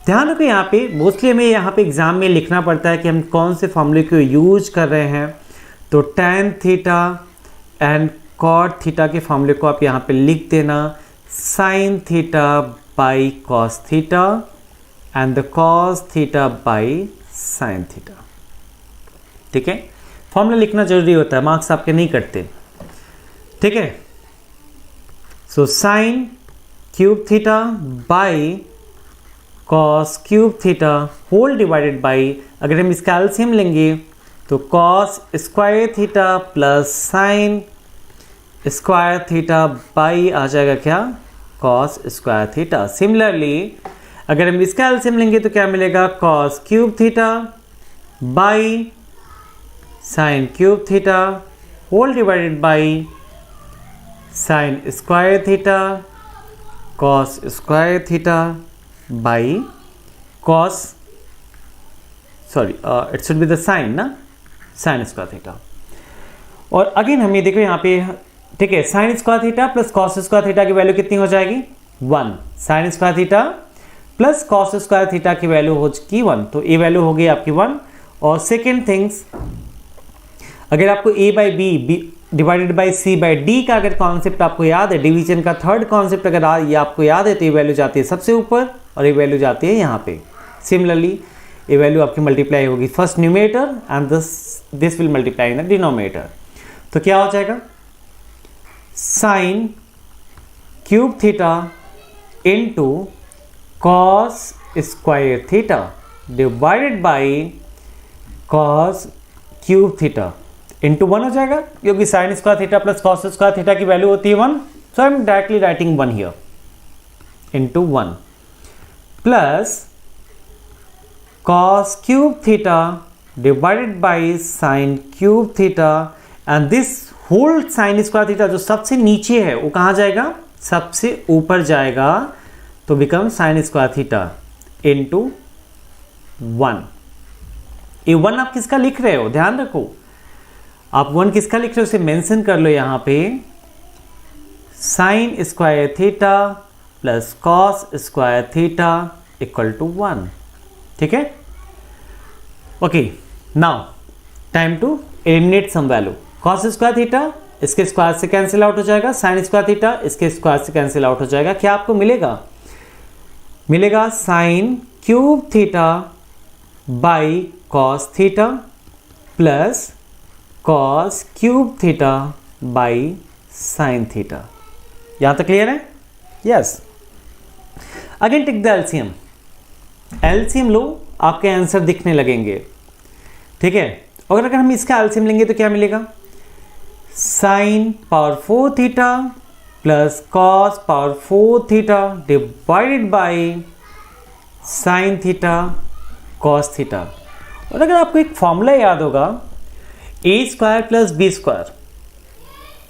ध्यान रखो यहाँ पे mostly हमें यहाँ पे एग्जाम में लिखना पड़ता है कि हम कौन से फॉर्मूले को यूज कर रहे हैं। तो tan theta and cot theta के फॉर्मूले को आप यहाँ पे लिख देना, sine theta by cos theta and the cos theta by sine theta. ठीक है, फॉर्मूला लिखना जरूरी होता है, मार्क्स आपके नहीं कटते। ठीक है, so sine cube theta by cos cube theta whole divided by, अगर हम इसका एलसीएम लेंगे तो cos square theta plus sine square theta by आ जाएगा क्या, कॉस स्क्वायर थीटा। सिमिलरली अगर हम इसका एलसीएम लेंगे तो क्या मिलेगा, cos cube theta by sine cube theta whole divided by sine square theta cos square theta by cos, sorry it should be the sine ना, साइन स्क्वायर थीटा। और again हम ये देखो यहाँ पे, ठीक है, sine square theta plus cos square theta की वैल्यू कितनी हो जाएगी, 1। Sine square theta plus cos square theta की वैल्यू होगी 1, तो ये वैल्यू हो गई आपकी 1। और सेकेंड थिंग्स, अगर आपको a by B divided by C by D का अगर कॉन्सेप्ट आपको याद है, डिवीजन का थर्ड कॉन्सेप्ट अगर ये आपको याद है, तो ये वैल्यू जाती है सबसे ऊपर और ये वैल्यू जाती है यहाँ पे। सिमिलरली ये वैल्यू आपकी मल्टीप्लाई होगी first numerator and this will multiply in the denominator. तो क्या हो जाएगा, sine cube theta into cos square theta divided by cos cube theta into 1 हो जाएगा, क्योंकि sine square theta plus cos square theta की वैल्यू होती है 1, so I am directly writing 1 here into 1 plus cos cube theta divided by sine cube theta and this whole sine square theta जो सबसे नीचे है वो कहाँ जाएगा, सबसे ऊपर जाएगा, तो become sign square theta into 1। ये 1 आप किसका लिख रहे हो, ध्यान रखो, आप 1 किसका लिख रहे हो उसे मेंशन कर लो यहाँ पे, sine square theta plus cos square theta equal to 1, ठीक है। Okay, now time to eliminate some value. Cos square theta इसके स्क्वायर से कैंसिल आउट हो जाएगा, साइन स्क्वायर थीटा इसके स्क्वायर से कैंसिल आउट हो जाएगा। क्या आपको मिलेगा, मिलेगा sine cube theta by cos theta plus cos cube theta by sine theta. यहां तक क्लियर है, yes. Again take the LCM, LCM लो, आपके आंसर दिखने लगेंगे, ठीक है। और अगर हम इसका एलसीएम लेंगे तो क्या मिलेगा, sine power 4 theta plus cos power 4 theta divided by sine theta cos theta. और अगर आपको एक फॉर्मूला याद होगा, ए स्क्वायर प्लस बी स्क्वायर,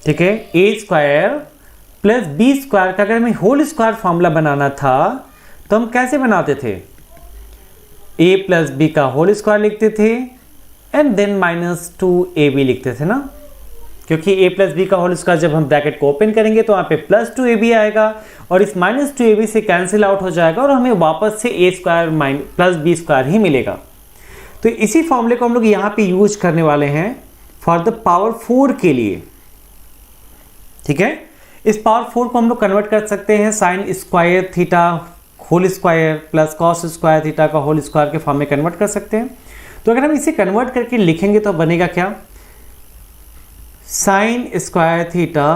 ठीक है, ए स्क्वायर प्लस बी स्क्वायर का अगर हमें होल स्क्वायर फॉर्मूला बनाना था तो हम कैसे बनाते थे, ए प्लस बी का होल स्क्वायर लिखते थे एंड देन -2ab लिखते थे ना, क्योंकि a प्लस बी का होल स्क्वायर जब हम ब्रैकेट को ओपन करेंगे तो वहाँ पे +2ab आएगा और इस -2ab से कैंसिल आउट हो जाएगा और हमें वापस से a square plus b square ही मिलेगा। तो इसी फॉर्मूले को हम लोग यहाँ पे यूज करने वाले हैं फॉर द पावर 4 के लिए, ठीक है। इस पावर 4 को हम लोग कन्वर्ट कर सकते हैं sine square theta whole square plus cos square theta का होल स्क्वायर के फॉर्म में कन्वर्ट कर सकते हैं। तो अगर हम इसे कन्वर्ट करके लिखेंगे तो बनेगा क्या, sine square theta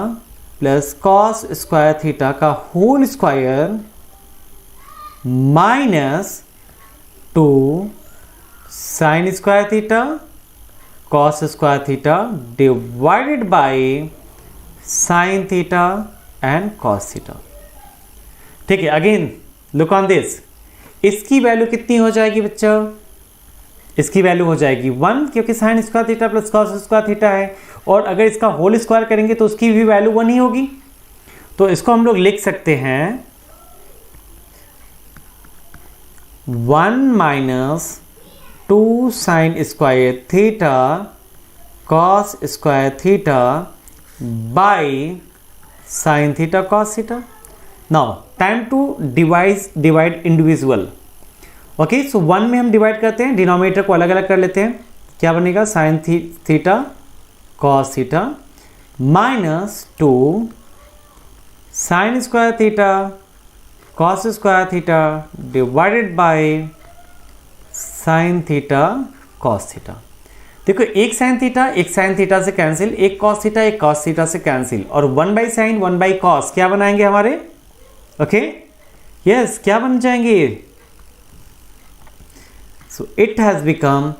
plus cos square theta का whole square minus 2 sine square theta cos square theta divided by sine theta and cos theta, ठीक है। अगेन लुक ऑन दिस, इसकी वैल्यू कितनी हो जाएगी बच्चा, इसकी वैल्यू हो जाएगी 1, क्योंकि sine square theta plus cos square theta है, और अगर इसका होल स्क्वायर करेंगे तो उसकी भी वैल्यू 1 ही होगी। तो इसको हम लोग लिख सकते हैं 1 minus 2 sine square theta cos square theta by sine theta cos theta. Now time to divide individual. Okay, so 1 में हम डिवाइड करते हैं, डिनोमिनेटर को अलग अलग कर लेते हैं। क्या बनेगा, sign theta cos theta minus 2 sine square theta cos square theta divided by sine theta cos theta. देखो एक साइन थीटा से कैंसिल, एक कॉस थीटा से कैंसिल, और 1/sin 1/cos क्या बनाएंगे हमारे? ओके यस, क्या बन जाएंगे? So it has become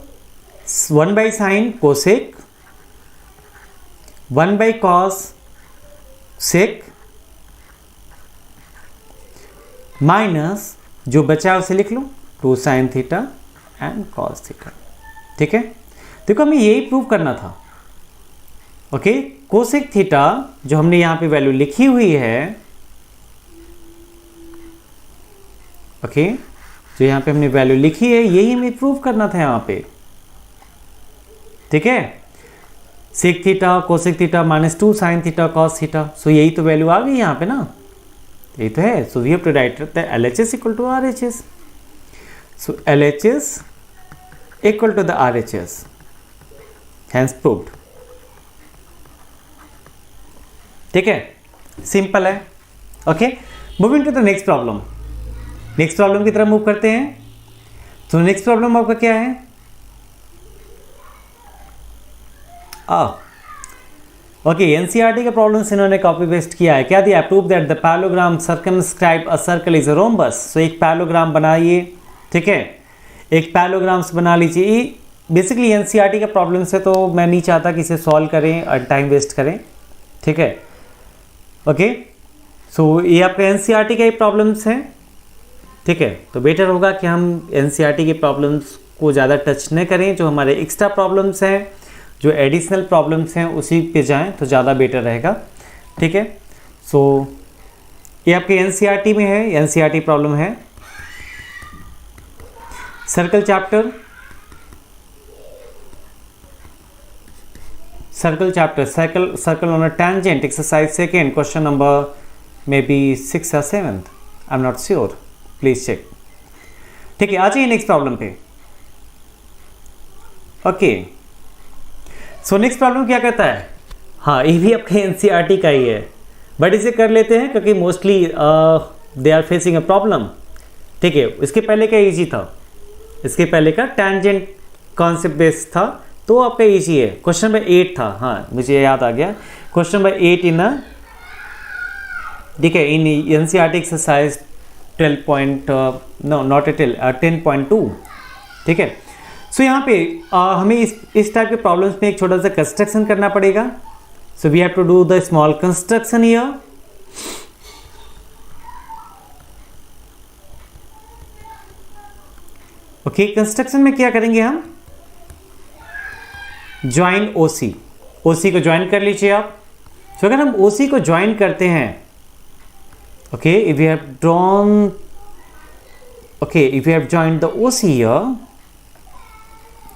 1/sin cosec, 1/cos sec, minus जो बचा है उसे लिख लो 2sin theta and cos theta. ठीक है, देखो हमें यही प्रूव करना था। ओके, कोसेक थीटा जो हमने यहां पे वैल्यू लिखी हुई है, ओके जो यहां पे हमने वैल्यू लिखी है, यही हमें प्रूव करना था यहां पे। ठीक है, sec theta cosec theta minus 2sin theta cos theta, so यही तो वैल्यू आ गई यहां पे ना, यही तो है। So we have to write the LHS equal to RHS। So LHS equal to the RHS, hence proved. ठीक है, सिंपल है। Okay, moving to the next problem. Next problem की तरफ मूव करते हैं। तो नेक्स्ट प्रॉब्लम आपका क्या है? ओके, एनसीईआरटी के प्रॉब्लम्स इन्होंने कॉपी पेस्ट किया है। क्या दिया? Prove that the parallelogram circumscribe a circle is a rhombus. So एक पैरेललोग्राम बनाइए। ठीक है, एक पैरेललोग्राम्स बना लीजिए। बेसिकली एनसीईआरटी के प्रॉब्लम्स है, तो मैं नहीं चाहता कि इसे सॉल्व करें और टाइम वेस्ट करें। ठीक है, ओके सो ये आपके एनसीईआरटी के ही प्रॉब्लम्स हैं। ठीक है, तो बेटर होगा कि हम एनसीईआरटी के प्रॉब्लम्स को ज़्यादा टच न करें। जो हमारे एक्स्ट्रा प्रॉब्लम्स हैं, जो एडिशनल प्रॉब्लम्स हैं, उसी पे जाएं तो ज़्यादा बेटर रहेगा। ठीक है, सो ये आपके एनसीईआरटी में है, एनसीईआरटी प्रॉब्लम है circle chapter, circle on a tangent exercise second, question number may be 6 या 7, I am not sure, please check. ठीक है, आ जाइए नेक्स्ट प्रॉब्लम पे। ओके, सो नेक्स्ट प्रॉब्लम क्या कहता है? हाँ, ये भी आपके एनसीईआरटी का ही है, बट इसे कर लेते हैं क्योंकि mostly they are facing a problem. ठीक है, इसके पहले का इजी था, इसके पहले का टेंजेंट कॉन्सेप्ट बेस्ड था, तो आपका इजी है। क्वेश्चन नंबर 8 था, हाँ मुझे याद आ गया, क्वेश्चन नंबर 8 इन ठीक है इन एनसीईआरटी एक्सरसाइज 10.2। ठीक है, सो यहाँ पे हमें इस टाइप के प्रॉब्लम्स में एक छोटा सा कंस्ट्रक्शन करना पड़ेगा। So we have to do the small construction here. Okay, construction में क्या करेंगे हम? ज्वाइन ओसी, ओसी को ज्वाइन कर लीजिए आप। तो अगर हम ओसी को ज्वाइन करते हैं, okay if you have drawn, okay if you have joined the OC here,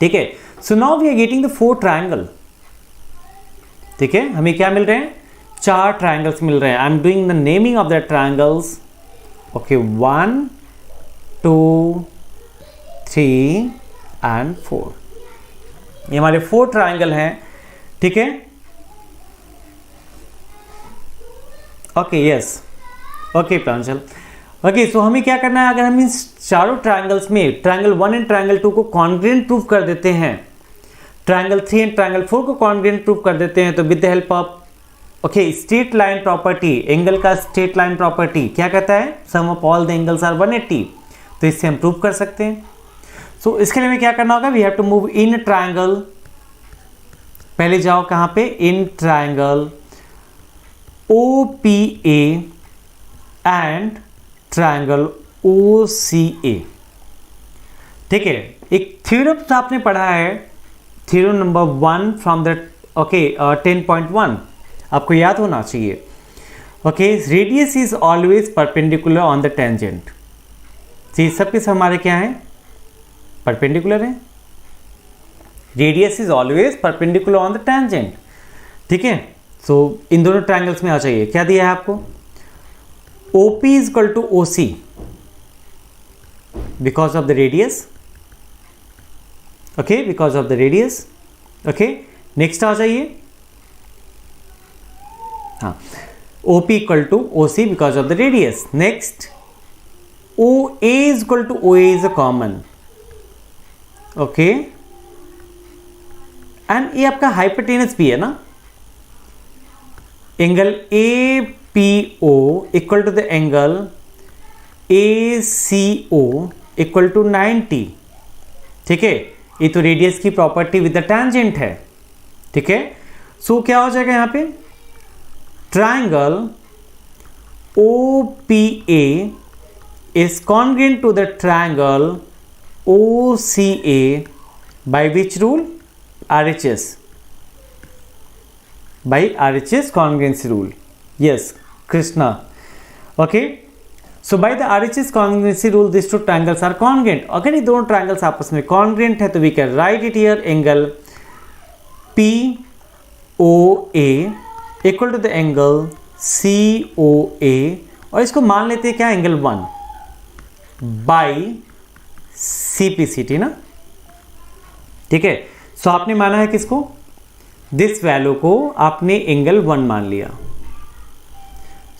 ठीक है, so now we are getting the 4 triangle. ठीक है, हमें क्या मिल रहे हैं? 4 ट्रायंगल्स मिल रहे हैं। I am doing the naming of the triangles. Okay, 1 2 3 and 4, ये हमारे 4 ट्रायंगल हैं। ठीक है, ओके यस, ओके प्रांजल। ओके, सो हमें क्या करना है? अगर हम इन चारों ट्रायंगल्स में ट्रायंगल 1 एंड ट्रायंगल 2 को कॉन्ग्रुएंट प्रूव कर देते हैं, ट्रायंगल 3 एंड ट्रायंगल 4 को कॉन्ग्रुएंट प्रूव कर देते हैं, तो with the help of okay straight line property, angle का स्ट्रेट लाइन प्रॉपर्टी क्या कहता है? Sum of all the angles are 180, तो इससे हम प्रूव कर सकते हैं। सो इसके लिए हमें क्या करना होगा? We have to move in triangle. पहले जाओ कहाँ पे? In triangle OPA and triangle OCA। ठीक है, एक थ्योरम आपने पढ़ा है, theorem number 1 from the okay 10.1, आपको याद होना चाहिए। Okay, radius is always perpendicular on the tangent. ये सब के सब हमारे क्या हैं? परपेंडिकुलर है। Radius is always perpendicular on the tangent. ठीक है, सो इन दोनों ट्रायंगल्स में आ जाइए। क्या दिया है आपको? OP is equal to OC because of the radius. Okay, because of the radius. Okay, next आ जाइए। हाँ, OP equal to OC because of the radius. Next, OA is equal to OA is a common. Okay, and ये आपका hypotenuse भी है ना, angle A P O equal to the angle A C O equal to 90, ठीक है। ये तो radius की प्रॉपर्टी विद द टेंजेंट है, ठीक है। सो क्या हो जाएगा यहाँ पे, triangle O P A is congruent to the triangle O C A by which rule, RHS, by RHS congruency rule. Yes, Krishna. Okay. So by the RHS congruency rule, these two triangles are congruent. अगर ये दोनों triangles आपस में congruent है तो we can write it here angle POA equal to the angle COA, और इसको मान लेते हैं क्या, एंगल 1 by CPCT ना, ठीक है। सो आपने माना है किसको, दिस वैल्यू को आपने एंगल 1 मान लिया।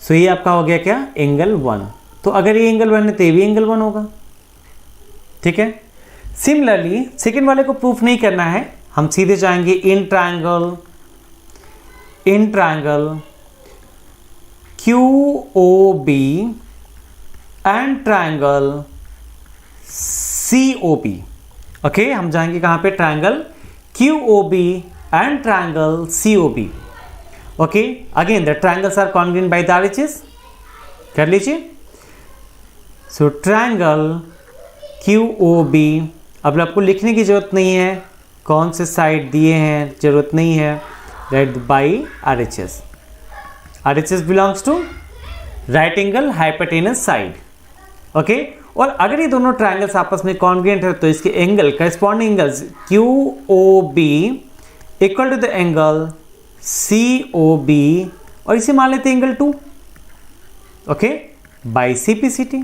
सो ये आपका हो गया क्या, एंगल 1। तो अगर ये एंगल 1 है तो ये भी एंगल 1 होगा, ठीक है। सिमिलरली सेकेंड वाले को प्रूफ नहीं करना है, हम सीधे जाएंगे in triangle QOB and triangle COP। Okay, हम जाएंगे कहां पे, triangle QOB and triangle COB. Okay, again the triangles are congruent by the RHS, कर लीजिए। सो ट्रायंगल QOB, अब आपको लिखने की जरूरत नहीं है कौन से साइड दिए हैं, जरूरत नहीं है, right by RHS। RHS belongs to right angle hypotenuse side, okay. और अगर ये दोनों ट्रायंगल्स आपस में कॉन्ग्रुएंट है तो इसके angle corresponding angles QOB equal to the angle COB, और इसे मान लेते हैं एंगल 2, ओके, बाई CPCT,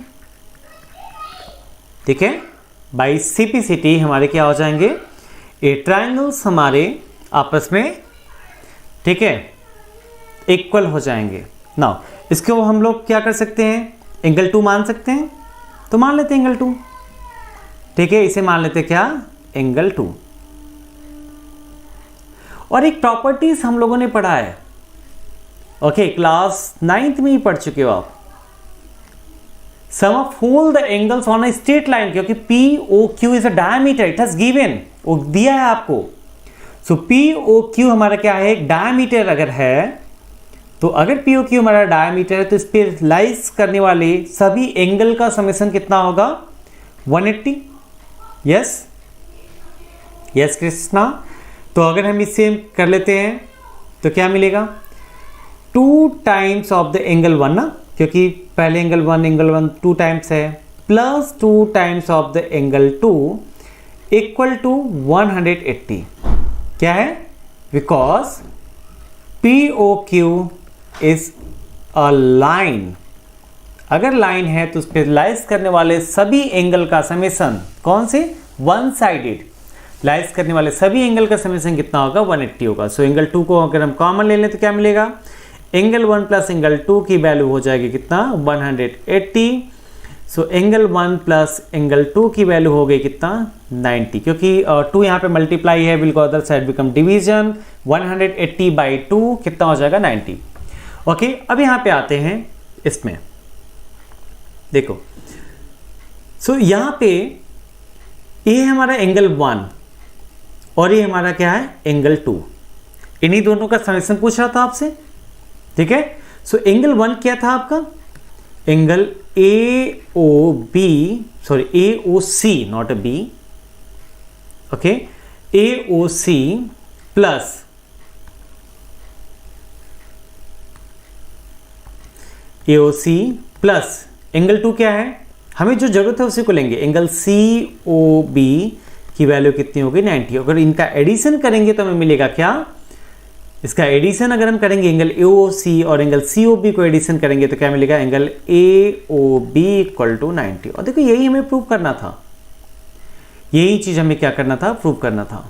ठीक है। बाई CPCT हमारे क्या हो जाएंगे, ये ट्रायंगल्स हमारे आपस में, ठीक है, इक्वल हो जाएंगे। नाउ इसको हम लोग क्या कर सकते हैं, एंगल 2 मान सकते हैं, तो मान लेते हैं एंगल 2, ठीक है। इसे मान लेते हैं क्या, एंगल 2। और एक प्रॉपर्टीज हम लोगों ने पढ़ा है, ओके, क्लास 9th में ही पढ़ चुके हो आप, sum of whole the angles on a straight line, क्योंकि POQ is a diameter, it has given, वो दिया है आपको। सो POQ हमारा क्या है, एक डायमीटर अगर है, तो अगर POQ हमारा डायमीटर है तो इस पर लाइज करने वाले सभी एंगल का समेशन कितना होगा, 180। Yes yes Krishna. तो अगर हम इससे कर लेते हैं तो क्या मिलेगा, 2 टाइम्स ऑफ द एंगल 1 ना, क्योंकि पहले एंगल 1 2 टाइम्स है, plus 2 times of the angle 2 equal to 180। क्या है, because POQ is a line, अगर लाइन है तो उस पर लाइज करने वाले सभी एंगल का समेशन, कौन से, वन साइडेड, लाइज करने वाले सभी एंगल का समेशन कितना होगा, 180 होगा। सो एंगल 2 को अगर हम कॉमन ले लें तो क्या मिलेगा, एंगल 1 प्लस एंगल 2 की वैल्यू हो जाएगी कितना, 180। सो एंगल 1 प्लस एंगल 2 की वैल्यू हो गई कितना, 90, क्योंकि 2 यहाँ पे मल्टीप्लाई है, will go other side become division, 180 by 2 कितना हो जाएगा, 90। ओके, अब यहाँ पे आते हैं इसमें, देखो। सो यहाँ पे ये हमारा एंगल 1 और ये हमारा क्या है, एंगल 2, इन्हीं दोनों का समेशन पूछ रहा था आपसे, ठीक है। सो एंगल 1 क्या था आपका, angle AOB, sorry AOC, not a B, okay, AOC plus AOC plus angle 2 क्या है, हमें जो जरूरत है उसी को लेंगे, एंगल COB की वैल्यू कितनी होगी, 90। अगर इनका एडिशन करेंगे तो हमें मिलेगा क्या, इसका एडिशन अगर हम करेंगे, एंगल AOC और एंगल COB को एडिशन करेंगे तो क्या मिलेगा, एंगल AOB इक्वल टू 90। और देखो यही हमें प्रूव करना था, यही चीज हमें क्या करना था, प्रूव करना था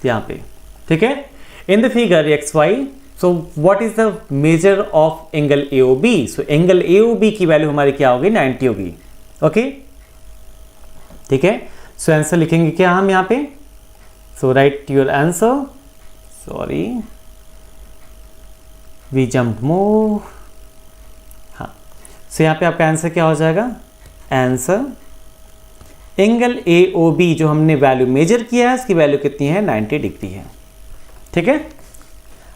यहाँ पे, ठीक है। In the figure XY, so what is the measure of angle AOB, so angle AOB की वैल्यू हमारी क्या होगी, 90 होगी, ओके, ठीक है। सो आंसर लिखेंगे क्या हम यहाँ पे, so write your answer, sorry, we jump more. हाँ, सो यहाँ पे आपका आंसर क्या हो जाएगा? आंसर एंगल AOB जो हमने वैल्यू मेजर किया है, इसकी वैल्यू कितनी है? 90 डिग्री है। ठीक है,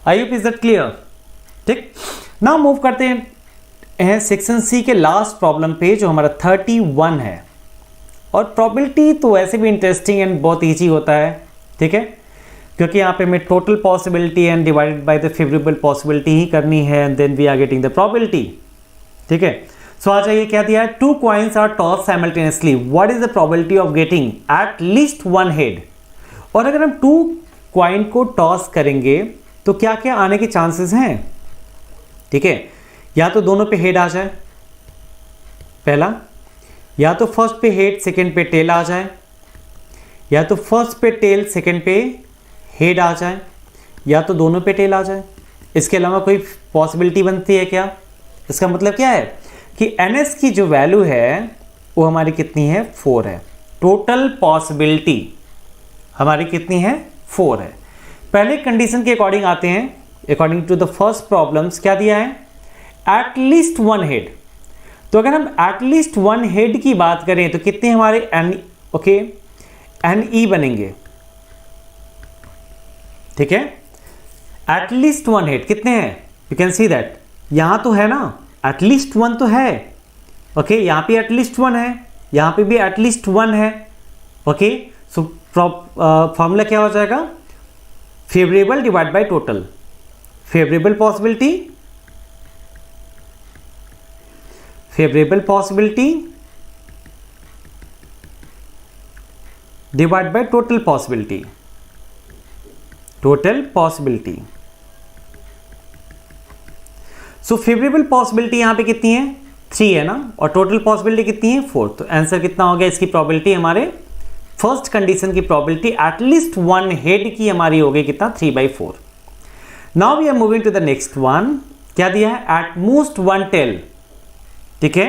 I hope is that clear. ठीक, नाउ मूव करते हैं सेक्शन सी के लास्ट प्रॉब्लम पे जो हमारा 31 है। और प्रोबेबिलिटी तो वैसे भी इंटरेस्टिंग एंड बहुत ईजी होता है। ठीक है, क्योंकि यहाँ पे हमें total possibility and divided by the favourable possibility ही करनी है, and then we are getting the probability. ठीक है, सो आ जाइए, क्या दिया है? 2 coins are toss simultaneously, what is the probability of getting at least 1 head. और अगर हम 2 कॉइन को टॉस करेंगे तो क्या क्या आने के चांसेस हैं? ठीक है, या तो दोनों पे हेड आ जाए, पहला, या तो फर्स्ट पे हेड सेकंड पे टेल आ जाए, या तो फर्स्ट पे टेल सेकंड पे हेड आ जाए, या तो दोनों पे टेल आ जाए। इसके अलावा कोई पॉसिबिलिटी बनती है क्या? इसका मतलब क्या है कि NS की जो वैल्यू है वो हमारी कितनी है? 4 है। टोटल पॉसिबिलिटी हमारी कितनी है? 4 है। पहले कंडीशन के अकॉर्डिंग आते हैं, according to the first problems क्या दिया है? At least 1 head. तो अगर हम एट लीस्ट 1 हेड की बात करें तो कितने हमारे NE बनेंगे? ठीक है, एट लीस्ट 1 हेड कितने हैं? यू कैन सी दैट यहां तो है ना, एटलीस्ट 1 तो है। ओके, यहां पे एटलीस्ट 1 है, यहां पे भी एटलीस्ट 1 है। ओके, सो फॉर्मूला क्या हो जाएगा? Favourable divide by total. Favourable possibility divide by total possibility. So favourable possibility यहां पे कितनी है? 3 है ना, और टोटल पॉसिबिलिटी कितनी है? 4। तो आंसर कितना हो गया? इसकी प्रोबेबिलिटी हमारे फर्स्ट कंडीशन की प्रोबेबिलिटी एटलीस्ट 1 हेड की हमारी हो गई कितना? 3/4। Now we are moving to the next one. क्या दिया है? At most 1 tail. ठीक है,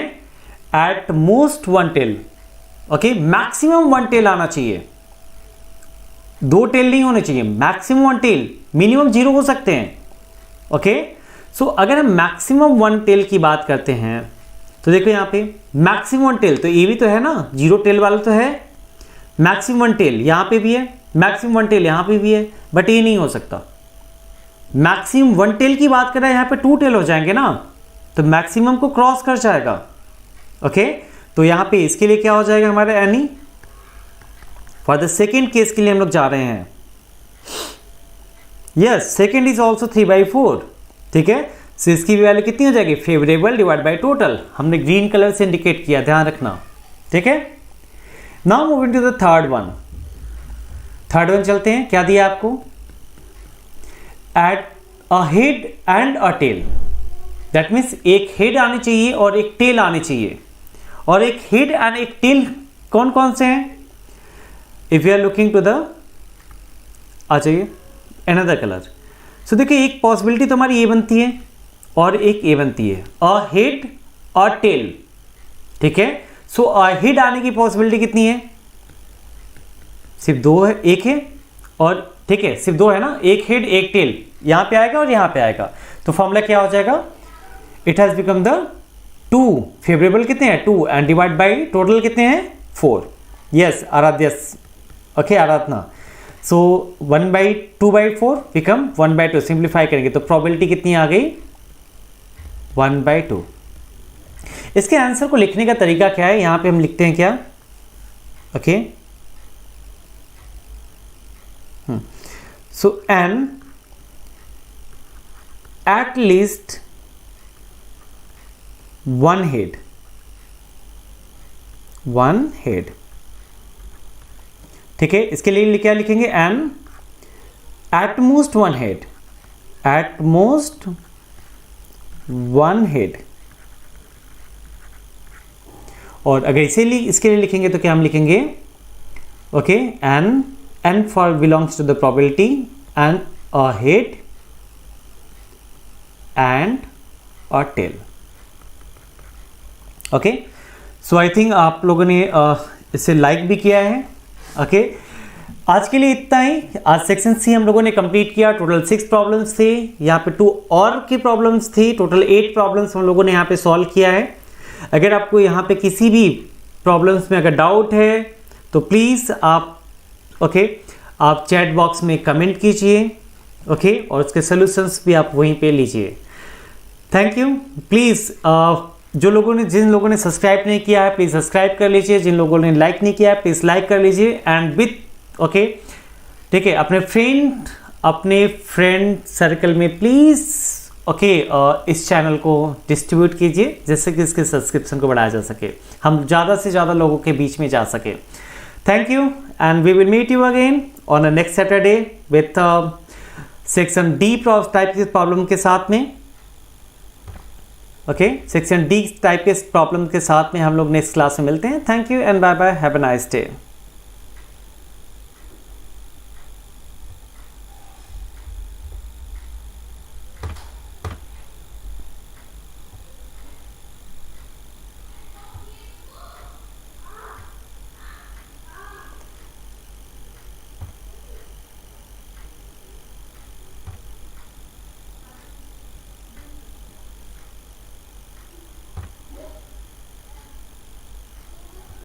at most 1 tail. Okay, maximum 1 tail आना चाहिए, 2 टेल नहीं होने चाहिए, मैक्सिमम 1 टेल, मिनिमम 0 हो सकते हैं। ओके, सो अगर हम मैक्सिमम 1 टेल की बात करते हैं तो देखो यहां पे मैक्सिमम 1 टेल, तो ये भी तो है ना, 0 टेल वाला तो है। मैक्सिमम 1 टेल यहां पे भी है, मैक्सिमम 1 टेल यहां पे भी है, बट ये नहीं हो सकता। मैक्सिमम 1 टेल की बात करें, यहां पे 2 टेल हो जाएंगे ना, तो मैक्सिमम को क्रॉस कर जाएगा। ओके, तो यहां पे इसके लिए क्या हो जाएगा हमारा? Any. For the second case के लिए हम लोग जा रहे हैं। Yes, second is also 3/4। ठीक है, सो इसकी वैल्यू कितनी हो जाएगी? Favourable divide by total. हमने ग्रीन कलर से इंडिकेट किया, ध्यान रखना। ठीक है, now moving to the third one. Third one चलते हैं। क्या दिया आपको? At a head and a tail. That means एक हेड आनी चाहिए और एक टेल आनी चाहिए। और एक हेड एंड एक टेल कौन कौन से हैं? If you are looking to the, आ जाइए अनदर कलर। सो देखिए, एक पॉसिबिलिटी तो हमारी ये बनती है और एक ये बनती है, अ हेड और टेल। ठीक है, सो अ हेड आने की पॉसिबिलिटी कितनी है? सिर्फ 2 है, एक है और, ठीक है, सिर्फ 2 है ना, एक हेड एक टेल, यहां पे आएगा और यहां पे आएगा। तो फॉर्मूला क्या हो जाएगा? It has become the 2। Favourable कितने हैं? 2, एंड डिवाइड बाई टोटल कितने हैं? 4। यस आराध्य, ओके आराधना। सो 1/2/4 बिकम 1/2। सिंप्लीफाई करेंगे तो प्रोबेबिलिटी कितनी आ गई? 1/2। इसके आंसर को लिखने का तरीका क्या है? यहां पे हम लिखते हैं क्या? Okay, so n at least 1 head, 1 head. ठीक है, इसके लिए क्या लिखेंगे? n at most 1 head, at most 1 head. और अगर इसके लिए लिखेंगे तो क्या हम लिखेंगे? Okay, n for belongs to the probability and a head and a tail. Okay, so I think आप लोगों ने इसे लाइक भी किया है। ओके, आज के लिए इतना ही। आज सेक्शन सी हम लोगों ने कंप्लीट किया। टोटल 6 प्रॉब्लम्स थे, यहाँ पे 2 और की प्रॉब्लम्स थी। टोटल 8 प्रॉब्लम्स हम लोगों ने यहाँ पे सॉल्व किया है। अगर आपको यहाँ पे किसी भी प्रॉब्लम्स में अगर डाउट है तो प्लीज़ आप आप चैट बॉक्स में कमेंट कीजिए, और उसके सॉल्यूशंस भी आप वहीं पे लीजिए। Thank you. प्लीज़ जिन लोगों ने सब्सक्राइब नहीं किया है प्लीज़ सब्सक्राइब कर लीजिए। जिन लोगों ने लाइक नहीं किया है प्लीज़ लाइक कर लीजिए। एंड विथ ठीक है, अपने फ्रेंड सर्कल में प्लीज़ इस चैनल को डिस्ट्रीब्यूट कीजिए, जिससे कि इसके सब्सक्रिप्शन को बढ़ाया जा सके, हम ज़्यादा से ज़्यादा लोगों के बीच में जा सके। Thank you and we will meet you again on a next Saturday with section D type के प्रॉब्लम के साथ में। सेक्शन डी टाइप के प्रॉब्लम के साथ में हम लोग नेक्स्ट क्लास में मिलते हैं। Thank you and bye bye, have a nice day.